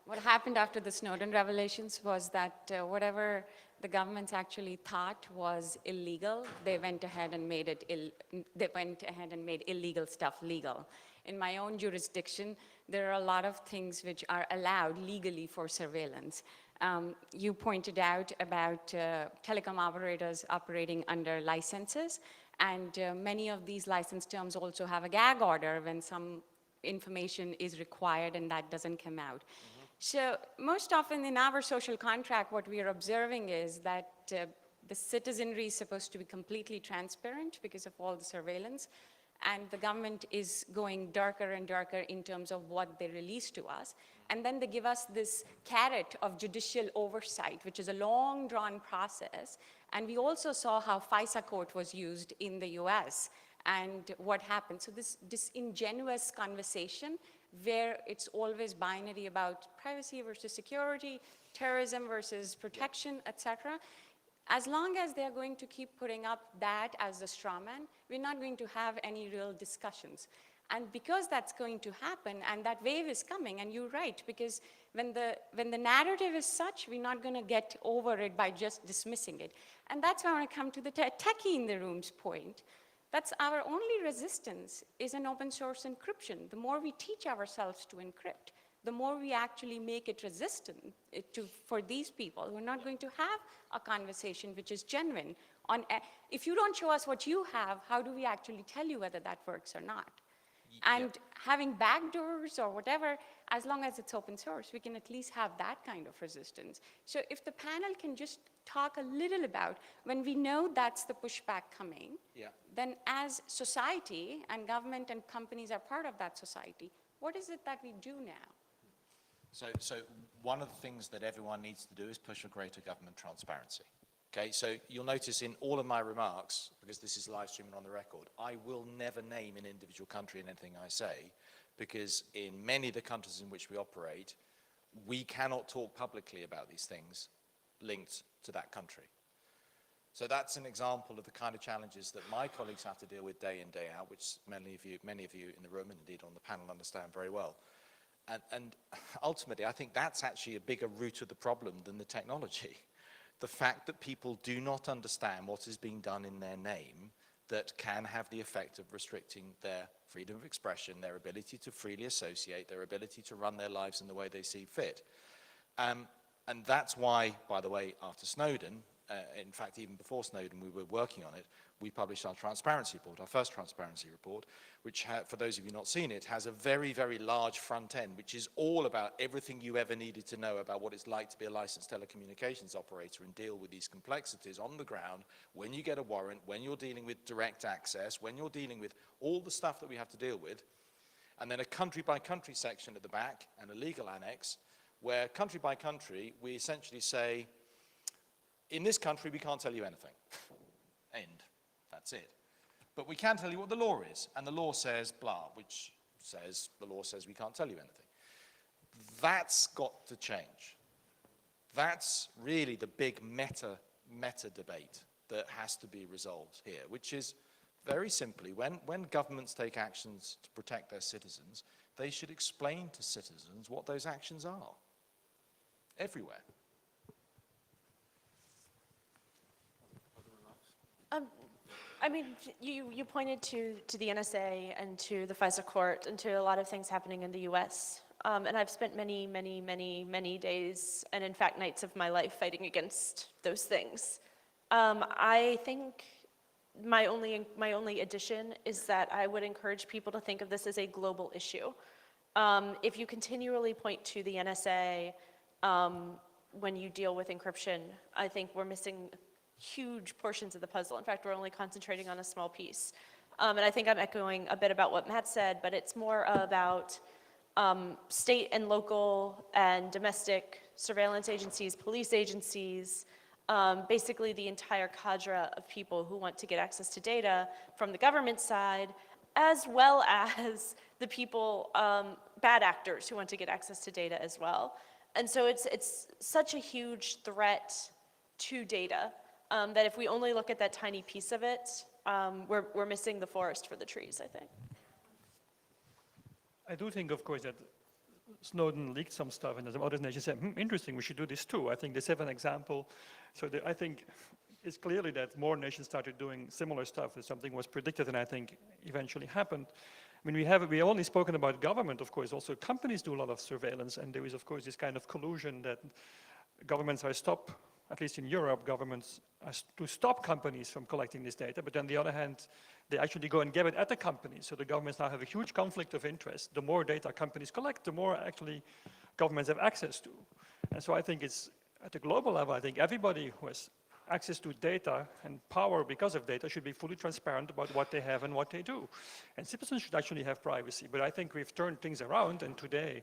What happened after the Snowden revelations was that whatever the governments actually thought was illegal, they went ahead and made illegal stuff legal. In my own jurisdiction, there are a lot of things which are allowed legally for surveillance. You pointed out about telecom operators operating under licenses, and many of these license terms also have a gag order when some information is required and that doesn't come out. So most often in our social contract, what we are observing is that the citizenry is supposed to be completely transparent because of all the surveillance, and the government is going darker and darker in terms of what they release to us. And then they give us this carrot of judicial oversight, which is a long drawn process. And we also saw how FISA court was used in the US and what happened. So this disingenuous conversation where it's always binary about privacy versus security, terrorism versus protection, etc. As long as they're going to keep putting up that as the straw man, we're not going to have any real discussions. And because that's going to happen, and that wave is coming, and you're right, because when the narrative is such, we're not going to get over it by just dismissing it. And that's why I want to come to the techie in the room's point. That's our only resistance is an open source encryption. The more we teach ourselves to encrypt, the more we actually make it resistant for these people. We're not going to have a conversation which is genuine. If you don't show us what you have, how do we actually tell you whether that works or not? And having backdoors or whatever, as long as it's open source, we can at least have that kind of resistance. So if the panel can just talk a little about, when we know that's the pushback coming, Yeah. then as society, and government and companies are part of that society, what is it that we do now? So one of the things that everyone needs to do is push for greater government transparency. Okay, so you'll notice in all of my remarks, because this is live streaming on the record, I will never name an individual country in anything I say, because in many of the countries in which we operate, we cannot talk publicly about these things linked to that country. So that's an example of the kind of challenges that my colleagues have to deal with day in, day out, which many of you in the room and indeed on the panel understand very well. And ultimately, I think that's actually a bigger root of the problem than the technology. The fact that people do not understand what is being done in their name that can have the effect of restricting their freedom of expression, their ability to freely associate, their ability to run their lives in the way they see fit. And that's why, by the way, after Snowden, in fact, even before Snowden, we were working on it, we published our transparency report, our first transparency report, which, for those of you not seen it, has a very, very large front end, which is all about everything you ever needed to know about what it's like to be a licensed telecommunications operator and deal with these complexities on the ground when you get a warrant, when you're dealing with direct access, when you're dealing with all the stuff that we have to deal with, and then a country-by-country section at the back and a legal annex, where country by country, we essentially say, in this country, we can't tell you anything. End. That's it. But we can tell you what the law is, and the law says blah, which says, the law says we can't tell you anything. That's got to change. That's really the big meta debate that has to be resolved here, which is very simply, when governments take actions to protect their citizens, they should explain to citizens what those actions are. Everywhere. I mean, you pointed to the NSA and to the FISA court and to a lot of things happening in the US. And I've spent many, many, many, many days and in fact nights of my life fighting against those things. I think my only addition is that I would encourage people to think of this as a global issue. If you continually point to the NSA when you deal with encryption, I think we're missing huge portions of the puzzle. In fact, we're only concentrating on a small piece. And I think I'm echoing a bit about what Matt said, but it's more about state and local and domestic surveillance agencies, police agencies, basically the entire cadre of people who want to get access to data from the government side, as well as the people, bad actors who want to get access to data as well. And so it's such a huge threat to data that if we only look at that tiny piece of it, we're missing the forest for the trees, I think. I do think, of course, that Snowden leaked some stuff and some other nations said, interesting, we should do this too. I think they have an example. So I think it's clearly that more nations started doing similar stuff if something was predicted and I think eventually happened. I mean, we only spoken about government, of course, also companies do a lot of surveillance and there is, of course, this kind of collusion that governments are at least in Europe, governments are to stop companies from collecting this data, but on the other hand, they actually go and give it at the companies. So the governments now have a huge conflict of interest. The more data companies collect, the more actually governments have access to. And so I think it's, at the global level, I think everybody who has access to data and power because of data should be fully transparent about what they have and what they do. And citizens should actually have privacy. But I think we've turned things around, and today,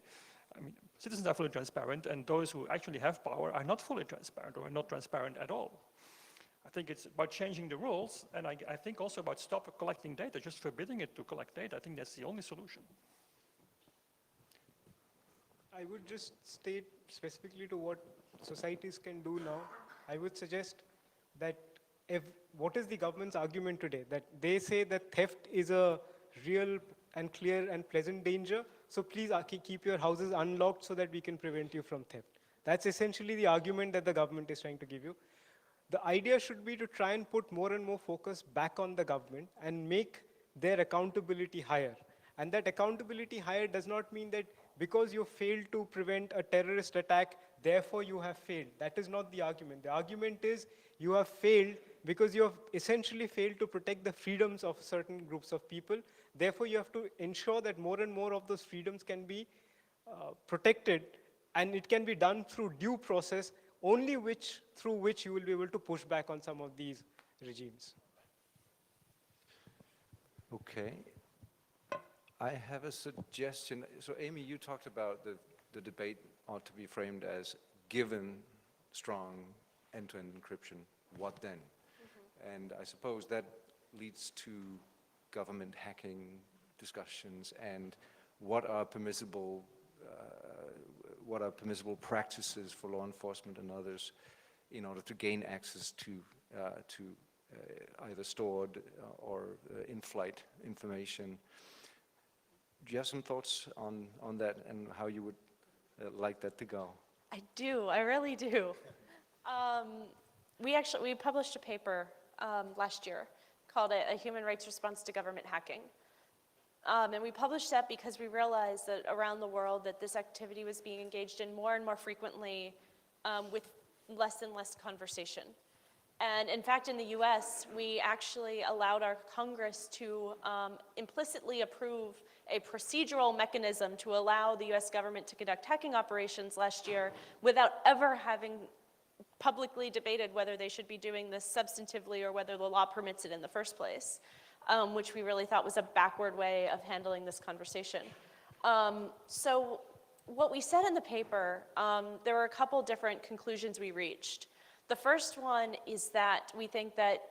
I mean, citizens are fully transparent, and those who actually have power are not fully transparent or are not transparent at all. I think it's about changing the rules, and I think also about stop collecting data, just forbidding it to collect data. I think that's the only solution. I would just state specifically to what societies can do now. I would suggest that what is the government's argument today? That they say that theft is a real and clear and pleasant danger, so please keep your houses unlocked so that we can prevent you from theft. That's essentially the argument that the government is trying to give you. The idea should be to try and put more and more focus back on the government and make their accountability higher. And that accountability higher does not mean that because you failed to prevent a terrorist attack, therefore you have failed. That is not the argument. The argument is you have failed because you have essentially failed to protect the freedoms of certain groups of people. Therefore, you have to ensure that more and more of those freedoms can be protected, and it can be done through due process only through which you will be able to push back on some of these regimes. Okay. I have a suggestion. So Amy, you talked about the debate ought to be framed as, given strong end-to-end encryption, what then? And I suppose that leads to government hacking discussions and what are permissible practices for law enforcement and others in order to gain access to either stored or in-flight information. Do you have some thoughts on that and how you would like that to go? I do, I really do. We published a paper last year called A Human Rights Response to Government Hacking. And we published that because we realized that around the world that this activity was being engaged in more and more frequently with less and less conversation. And in fact, in the US, we actually allowed our Congress to implicitly approve a procedural mechanism to allow the US government to conduct hacking operations last year without ever having publicly debated whether they should be doing this substantively or whether the law permits it in the first place, which we really thought was a backward way of handling this conversation. So what we said in the paper, there were a couple different conclusions we reached. The first one is that we think that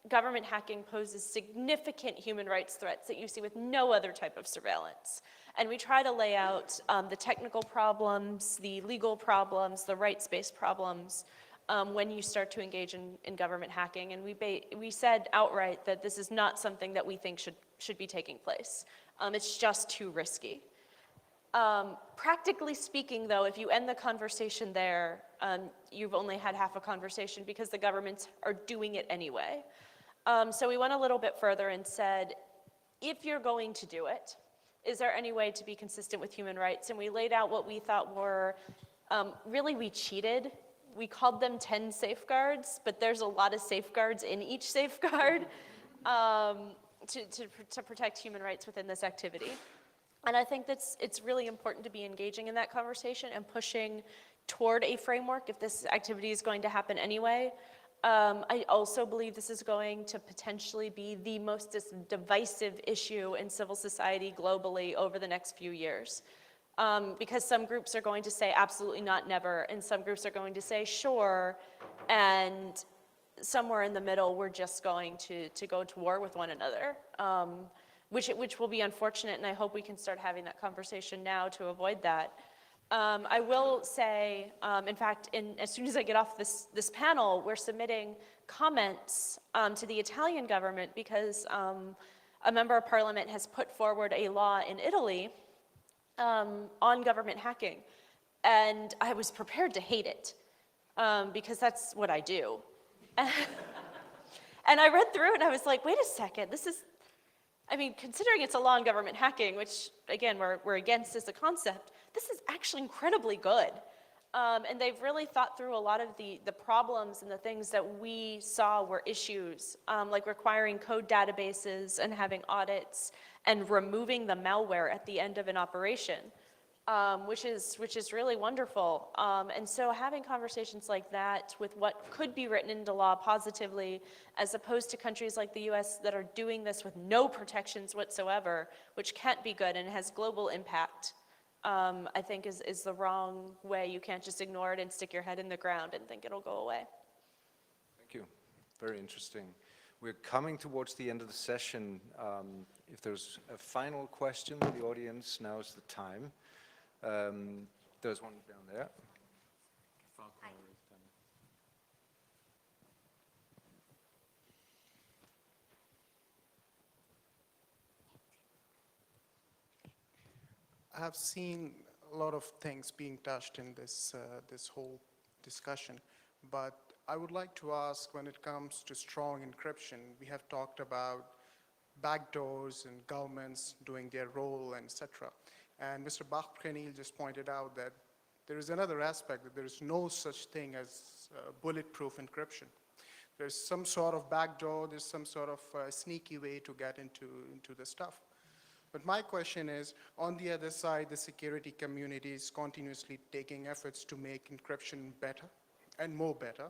government hacking poses significant human rights threats that you see with no other type of surveillance. And we try to lay out the technical problems, the legal problems, the rights-based problems when you start to engage in government hacking. And we said outright that this is not something that we think should be taking place. It's just too risky. Practically speaking, though, if you end the conversation there, you've only had half a conversation because the governments are doing it anyway. So we went a little bit further and said, if you're going to do it, is there any way to be consistent with human rights? And we laid out what we thought were, really we cheated. We called them 10 safeguards, but there's a lot of safeguards in each safeguard to protect human rights within this activity. And I think it's really important to be engaging in that conversation and pushing toward a framework if this activity is going to happen anyway. I also believe this is going to potentially be the most divisive issue in civil society globally over the next few years. Because some groups are going to say absolutely not, never, and some groups are going to say sure, and somewhere in the middle we're just going to go to war with one another, which will be unfortunate, and I hope we can start having that conversation now to avoid that. I will say, in fact, as soon as I get off this panel, we're submitting comments to the Italian government because a member of parliament has put forward a law in Italy on government hacking. And I was prepared to hate it because that's what I do. And I read through it and I was like, wait a second, this is, I mean, considering it's a law on government hacking, which again, we're against as a concept, this is actually incredibly good. And they've really thought through a lot of the problems and the things that we saw were issues, like requiring code databases and having audits and removing the malware at the end of an operation, which is really wonderful. And so having conversations like that with what could be written into law positively, as opposed to countries like the US that are doing this with no protections whatsoever, which can't be good and has global impact, I think is the wrong way. You can't just ignore it and stick your head in the ground and think it'll go away. Thank you. Very interesting. We're coming towards the end of the session. If there's a final question in the audience, now's the time. There's one down there. I have seen a lot of things being touched in this whole discussion, but I would like to ask, when it comes to strong encryption, we have talked about backdoors and governments doing their role, and etc. And Mr. Bach-Prenil just pointed out that there is another aspect, that there is no such thing as bulletproof encryption. There's some sort of backdoor, there's some sort of sneaky way to get into the stuff. But my question is, on the other side, the security community is continuously taking efforts to make encryption better. and more better,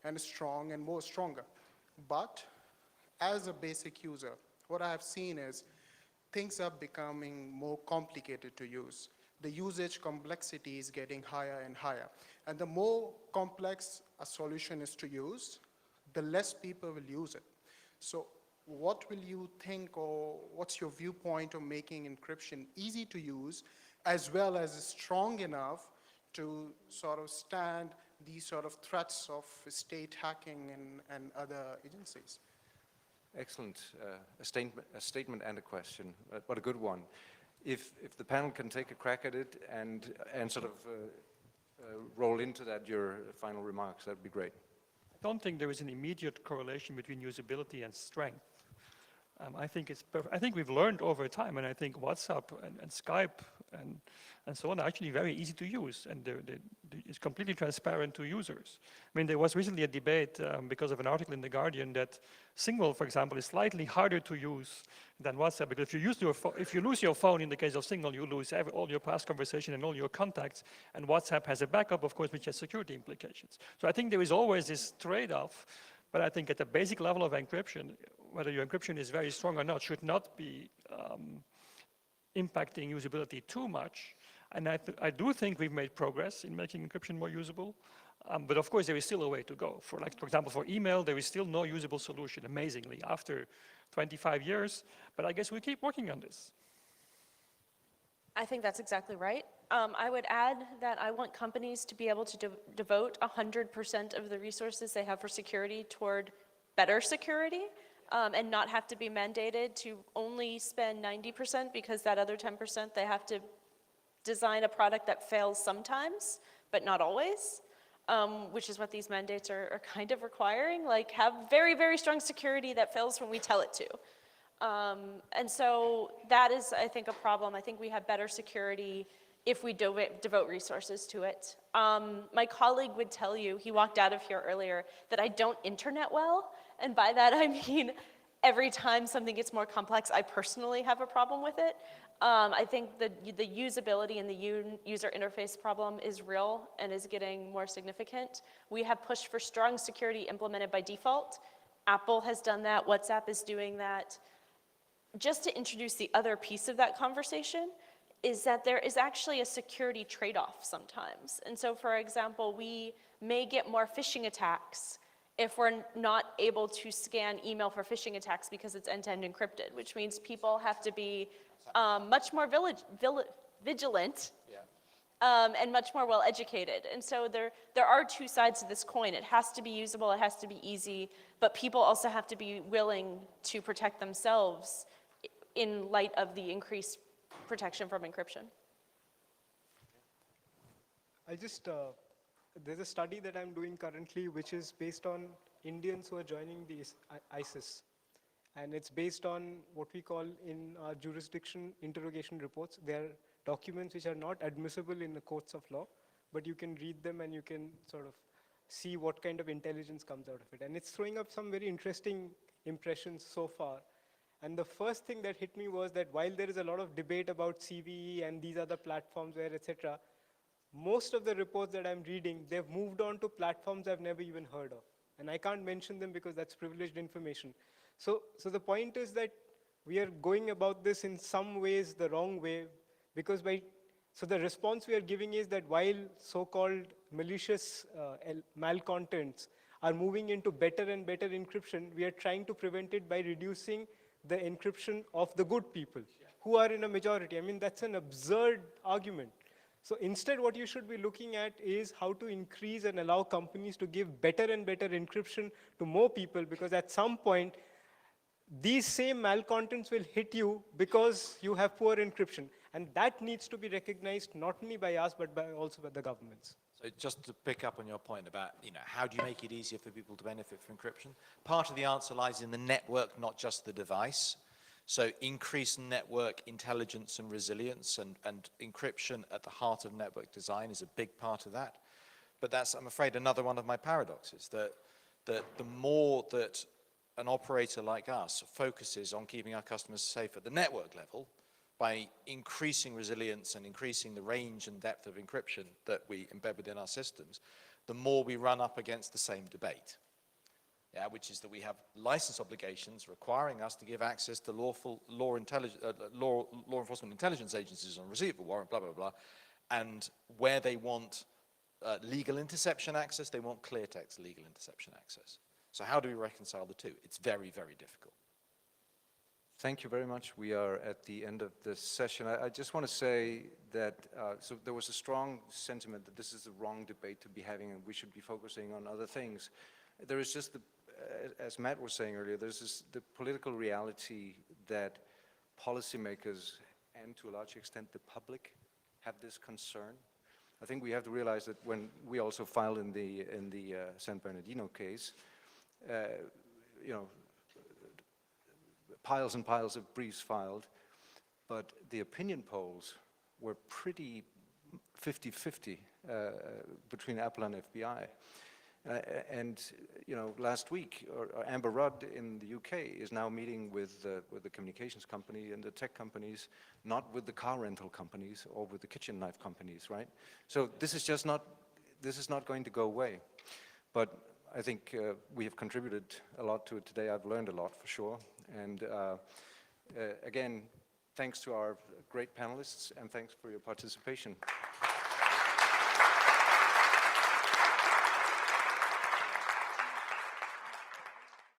and strong and more stronger. But as a basic user, what I have seen is things are becoming more complicated to use. The usage complexity is getting higher and higher. And the more complex a solution is to use, the less people will use it. So what will you think, or what's your viewpoint on making encryption easy to use as well as strong enough to sort of stand these sort of threats of state hacking and other agencies? Excellent. A statement and a question, but a good one. If the panel can take a crack at it and sort of roll into that your final remarks, that'd be great. I don't think there is an immediate correlation between usability and strength. I think we've learned over time, and I think WhatsApp and Skype and so on are actually very easy to use, and it's completely transparent to users. I mean, there was recently a debate because of an article in The Guardian that Signal, for example, is slightly harder to use than WhatsApp, because if you lose your phone, in the case of Signal, you lose all your past conversation and all your contacts, and WhatsApp has a backup, of course, which has security implications. So I think there is always this trade-off, but I think at the basic level of encryption, whether your encryption is very strong or not, should not be impacting usability too much. And I do think we've made progress in making encryption more usable. But of course, there is still a way to go. For example, for email, there is still no usable solution, amazingly, after 25 years. But I guess we keep working on this. I think that's exactly right. I would add that I want companies to be able to devote 100% of the resources they have for security toward better security, and not have to be mandated to only spend 90% because that other 10% they have to design a product that fails sometimes, but not always, which is what these mandates are kind of requiring, like have very, very strong security that fails when we tell it to. And so that is, I think, a problem. I think we have better security if we devote resources to it. My colleague would tell you, he walked out of here earlier, that I don't internet well, and by that I mean every time something gets more complex, I personally have a problem with it. I think the usability and the user interface problem is real and is getting more significant. We have pushed for strong security implemented by default. Apple has done that, WhatsApp is doing that. Just to introduce the other piece of that conversation is that there is actually a security trade-off sometimes. And so, for example, we may get more phishing attacks if we're not able to scan email for phishing attacks because it's end-to-end encrypted, which means people have to be much more vigilant and much more well-educated. And so there are two sides to this coin. It has to be usable, it has to be easy, but people also have to be willing to protect themselves in light of the increased protection from encryption. There's a study that I'm doing currently which is based on Indians who are joining the ISIS. And it's based on what we call in our jurisdiction interrogation reports. They're documents which are not admissible in the courts of law, but you can read them and you can sort of see what kind of intelligence comes out of it. And it's throwing up some very interesting impressions so far. And the first thing that hit me was that while there is a lot of debate about CVE and these other platforms where, etc., most of the reports that I'm reading, they've moved on to platforms I've never even heard of. And I can't mention them because that's privileged information. So the point is that we are going about this in some ways the wrong way, because so the response we are giving is that while so-called malicious malcontents are moving into better and better encryption, we are trying to prevent it by reducing the encryption of the good people who are in a majority. I mean, that's an absurd argument. So instead, what you should be looking at is how to increase and allow companies to give better and better encryption to more people, because at some point, these same malcontents will hit you because you have poor encryption. And that needs to be recognized not only by us, but also by the governments. So just to pick up on your point about, how do you make it easier for people to benefit from encryption? Part of the answer lies in the network, not just the device. So increase network intelligence and resilience, and encryption at the heart of network design is a big part of that. But that's, I'm afraid, another one of my paradoxes, that the more that an operator like us focuses on keeping our customers safe at the network level, by increasing resilience and increasing the range and depth of encryption that we embed within our systems, the more we run up against the same debate. Yeah, which is that we have license obligations requiring us to give access to law enforcement intelligence agencies on receipt of a warrant, blah, blah, blah. And where they want legal interception access, they want clear text legal interception access. So how do we reconcile the two? It's very, very difficult. Thank you very much. We are at the end of this session. I just want to say that, so there was a strong sentiment that this is the wrong debate to be having and we should be focusing on other things. There is just, as Matt was saying earlier, there's the political reality that policymakers and to a large extent the public have this concern. I think we have to realize that when we also filed in the San Bernardino case, you know, piles and piles of briefs filed, but the opinion polls were pretty 50-50 between Apple and FBI. And you know, last week, Amber Rudd in the UK is now meeting with the communications company and the tech companies, not with the car rental companies or with the kitchen knife companies, right? So this is just not, this is not going to go away. But I think we have contributed a lot to it today. I've learned a lot for sure. And again, thanks to our great panelists and thanks for your participation.